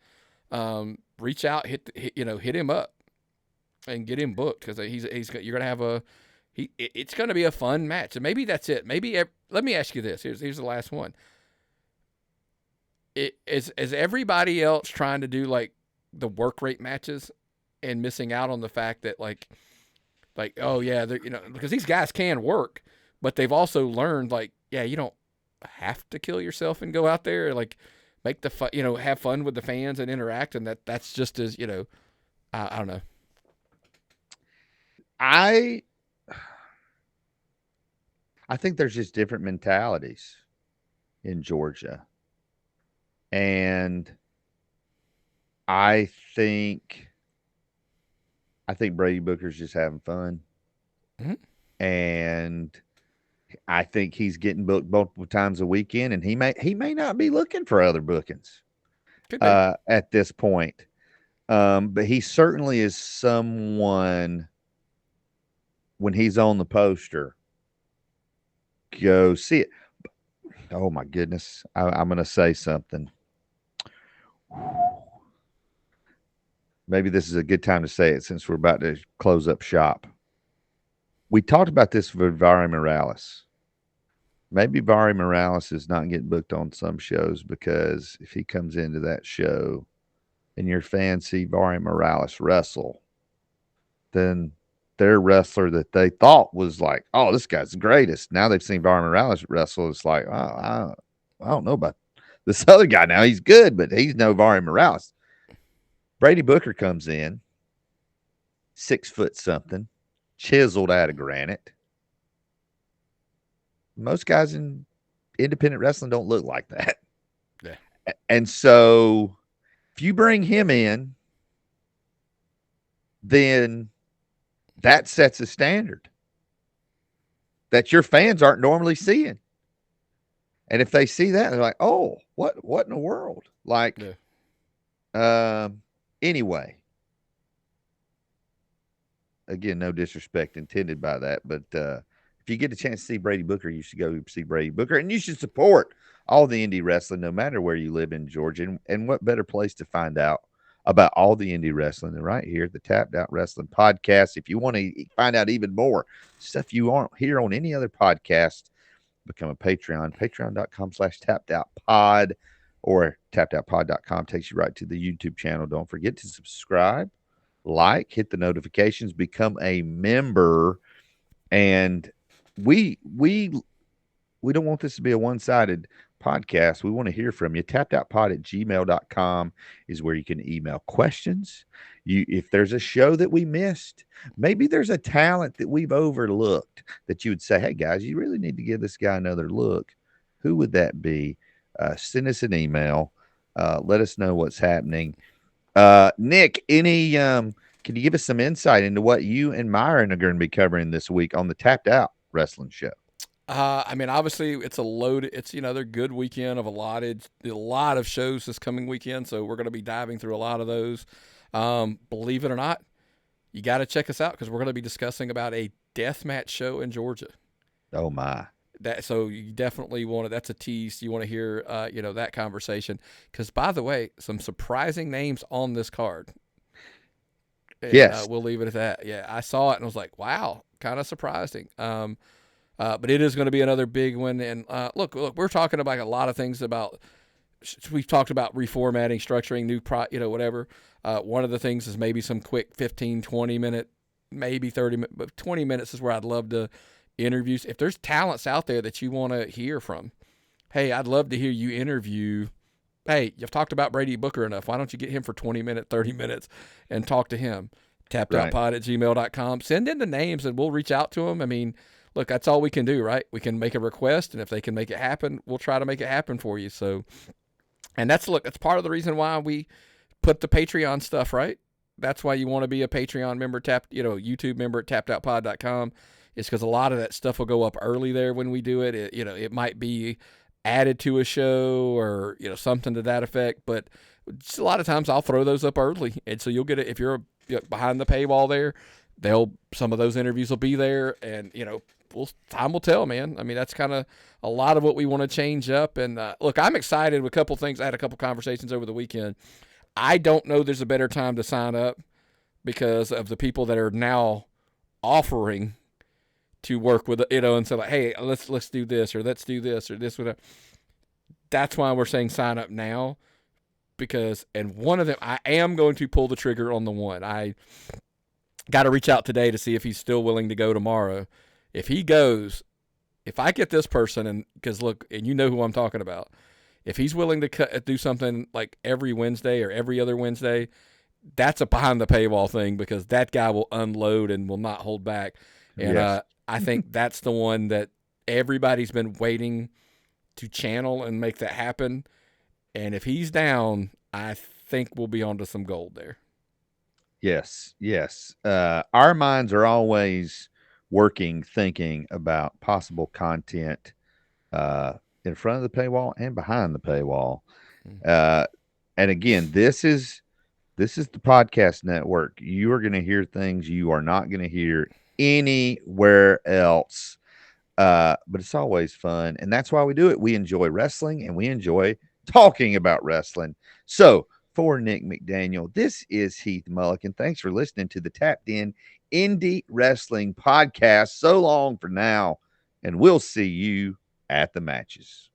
reach out, hit him up, and get him booked, because you're gonna have it's gonna be a fun match, and maybe that's it. Maybe let me ask you this. Here's the last one. Is everybody else trying to do the work rate matches and missing out on the fact that oh yeah, they're, because these guys can work, but they've also learned you don't have to kill yourself and go out there make the fun, have fun with the fans and interact, and that's just as I don't know. I think there's just different mentalities in Georgia. And I think Brady Booker's just having fun. Mm-hmm. And I think he's getting booked multiple times a weekend, and he may not be looking for other bookings at this point. But he certainly is someone, when he's on the poster, go see it. Oh my goodness. I'm going to say something. Maybe this is a good time to say it since we're about to close up shop. We talked about this with Vari Morales. Maybe Vari Morales is not getting booked on some shows because if he comes into that show and your fans see Vari Morales wrestle, then their wrestler that they thought was like, oh, this guy's the greatest. Now they've seen Vari Morales wrestle. It's like, oh, I don't know about this other guy now. He's good, but he's no Vari Morales. Brady Booker comes in, 6 foot something, chiseled out of granite. Most guys in independent wrestling don't look like that. Yeah. And so if you bring him in, then that sets a standard that your fans aren't normally seeing. And if they see that, they're like, oh, what in the world? Like, anyway, again, no disrespect intended by that, but if you get a chance to see Brady Booker, you should go see Brady Booker, and you should support all the indie wrestling, no matter where you live in Georgia. And what better place to find out about all the indie wrestling than right here, the Tapped Out Wrestling Podcast. If you want to find out even more stuff you aren't hear on any other podcast, become a Patreon, patreon.com/tappedoutpod, or tappedoutpod.com takes you right to the YouTube channel. Don't forget to subscribe, like, hit the notifications, become a member. And we don't want this to be a one-sided podcast. We want to hear from you. Tappedoutpod@gmail.com is where you can email questions. If there's a show that we missed, maybe there's a talent that we've overlooked that you would say, hey guys, you really need to give this guy another look. Who would that be? Send us an email. Let us know what's happening. Nick, can you give us some insight into what you and Myron are going to be covering this week on the Tapped Out Wrestling Show? I mean, obviously it's a load. It's, they're good weekend of a lot of shows this coming weekend. So we're going to be diving through a lot of those. Believe it or not, you got to check us out because we're going to be discussing about a deathmatch show in Georgia. Oh my. So you definitely that's a tease. You want to hear, that conversation. Because by the way, some surprising names on this card. And, yes. We'll leave it at that. Yeah. I saw it and was like, wow, kind of surprising. But it is going to be another big one. And look, we're talking about a lot of things about. We've talked about reformatting, structuring, new whatever. One of the things is maybe some quick 15, 20 minute, maybe 30 minutes, but 20 minutes is where I'd love to interviews. If there's talents out there that you want to hear from, hey, I'd love to hear you interview. Hey, you've talked about Brady Booker enough. Why don't you get him for 20 minutes, 30 minutes and talk to him? Tappedoutpod@gmail.com. Send in the names and we'll reach out to them. I mean, look, that's all we can do, right? We can make a request, and if they can make it happen, we'll try to make it happen for you. So, and that's part of the reason why we put the Patreon stuff, right? That's why you want to be a Patreon member, YouTube member at tappedoutpod.com. It's because a lot of that stuff will go up early there when we do it. It might be added to a show or, something to that effect, but just a lot of times I'll throw those up early. And so you'll get it. If you're behind the paywall there, some of those interviews will be there, and, time will tell, man. I mean, that's kind of a lot of what we want to change up. And look, I'm excited with a couple things. I had a couple conversations over the weekend. I don't know there's a better time to sign up because of the people that are now offering to work with, and say like, hey, let's do this or let's do this or this, whatever. That's why we're saying sign up now, because, and one of them, I am going to pull the trigger on the one. I got to reach out today to see if he's still willing to go tomorrow. If he goes, if I get this person, and because look, and you know who I'm talking about, if he's willing to do something like every Wednesday or every other Wednesday, that's a behind the paywall thing, because that guy will unload and will not hold back. And yes. I think that's the one that everybody's been waiting to channel and make that happen. And if he's down, I think we'll be onto some gold there. Yes. Our minds are always working, thinking about possible content in front of the paywall and behind the paywall. And again, this is the podcast network. You are going to hear things you are not going to hear anywhere else. But it's always fun, and that's why we do it. We enjoy wrestling, and we enjoy talking about wrestling. So for Nick McDaniel, this is Heath Mulligan. Thanks for listening to the Tapped In Indie Wrestling Podcast. So long for now, and we'll see you at the matches.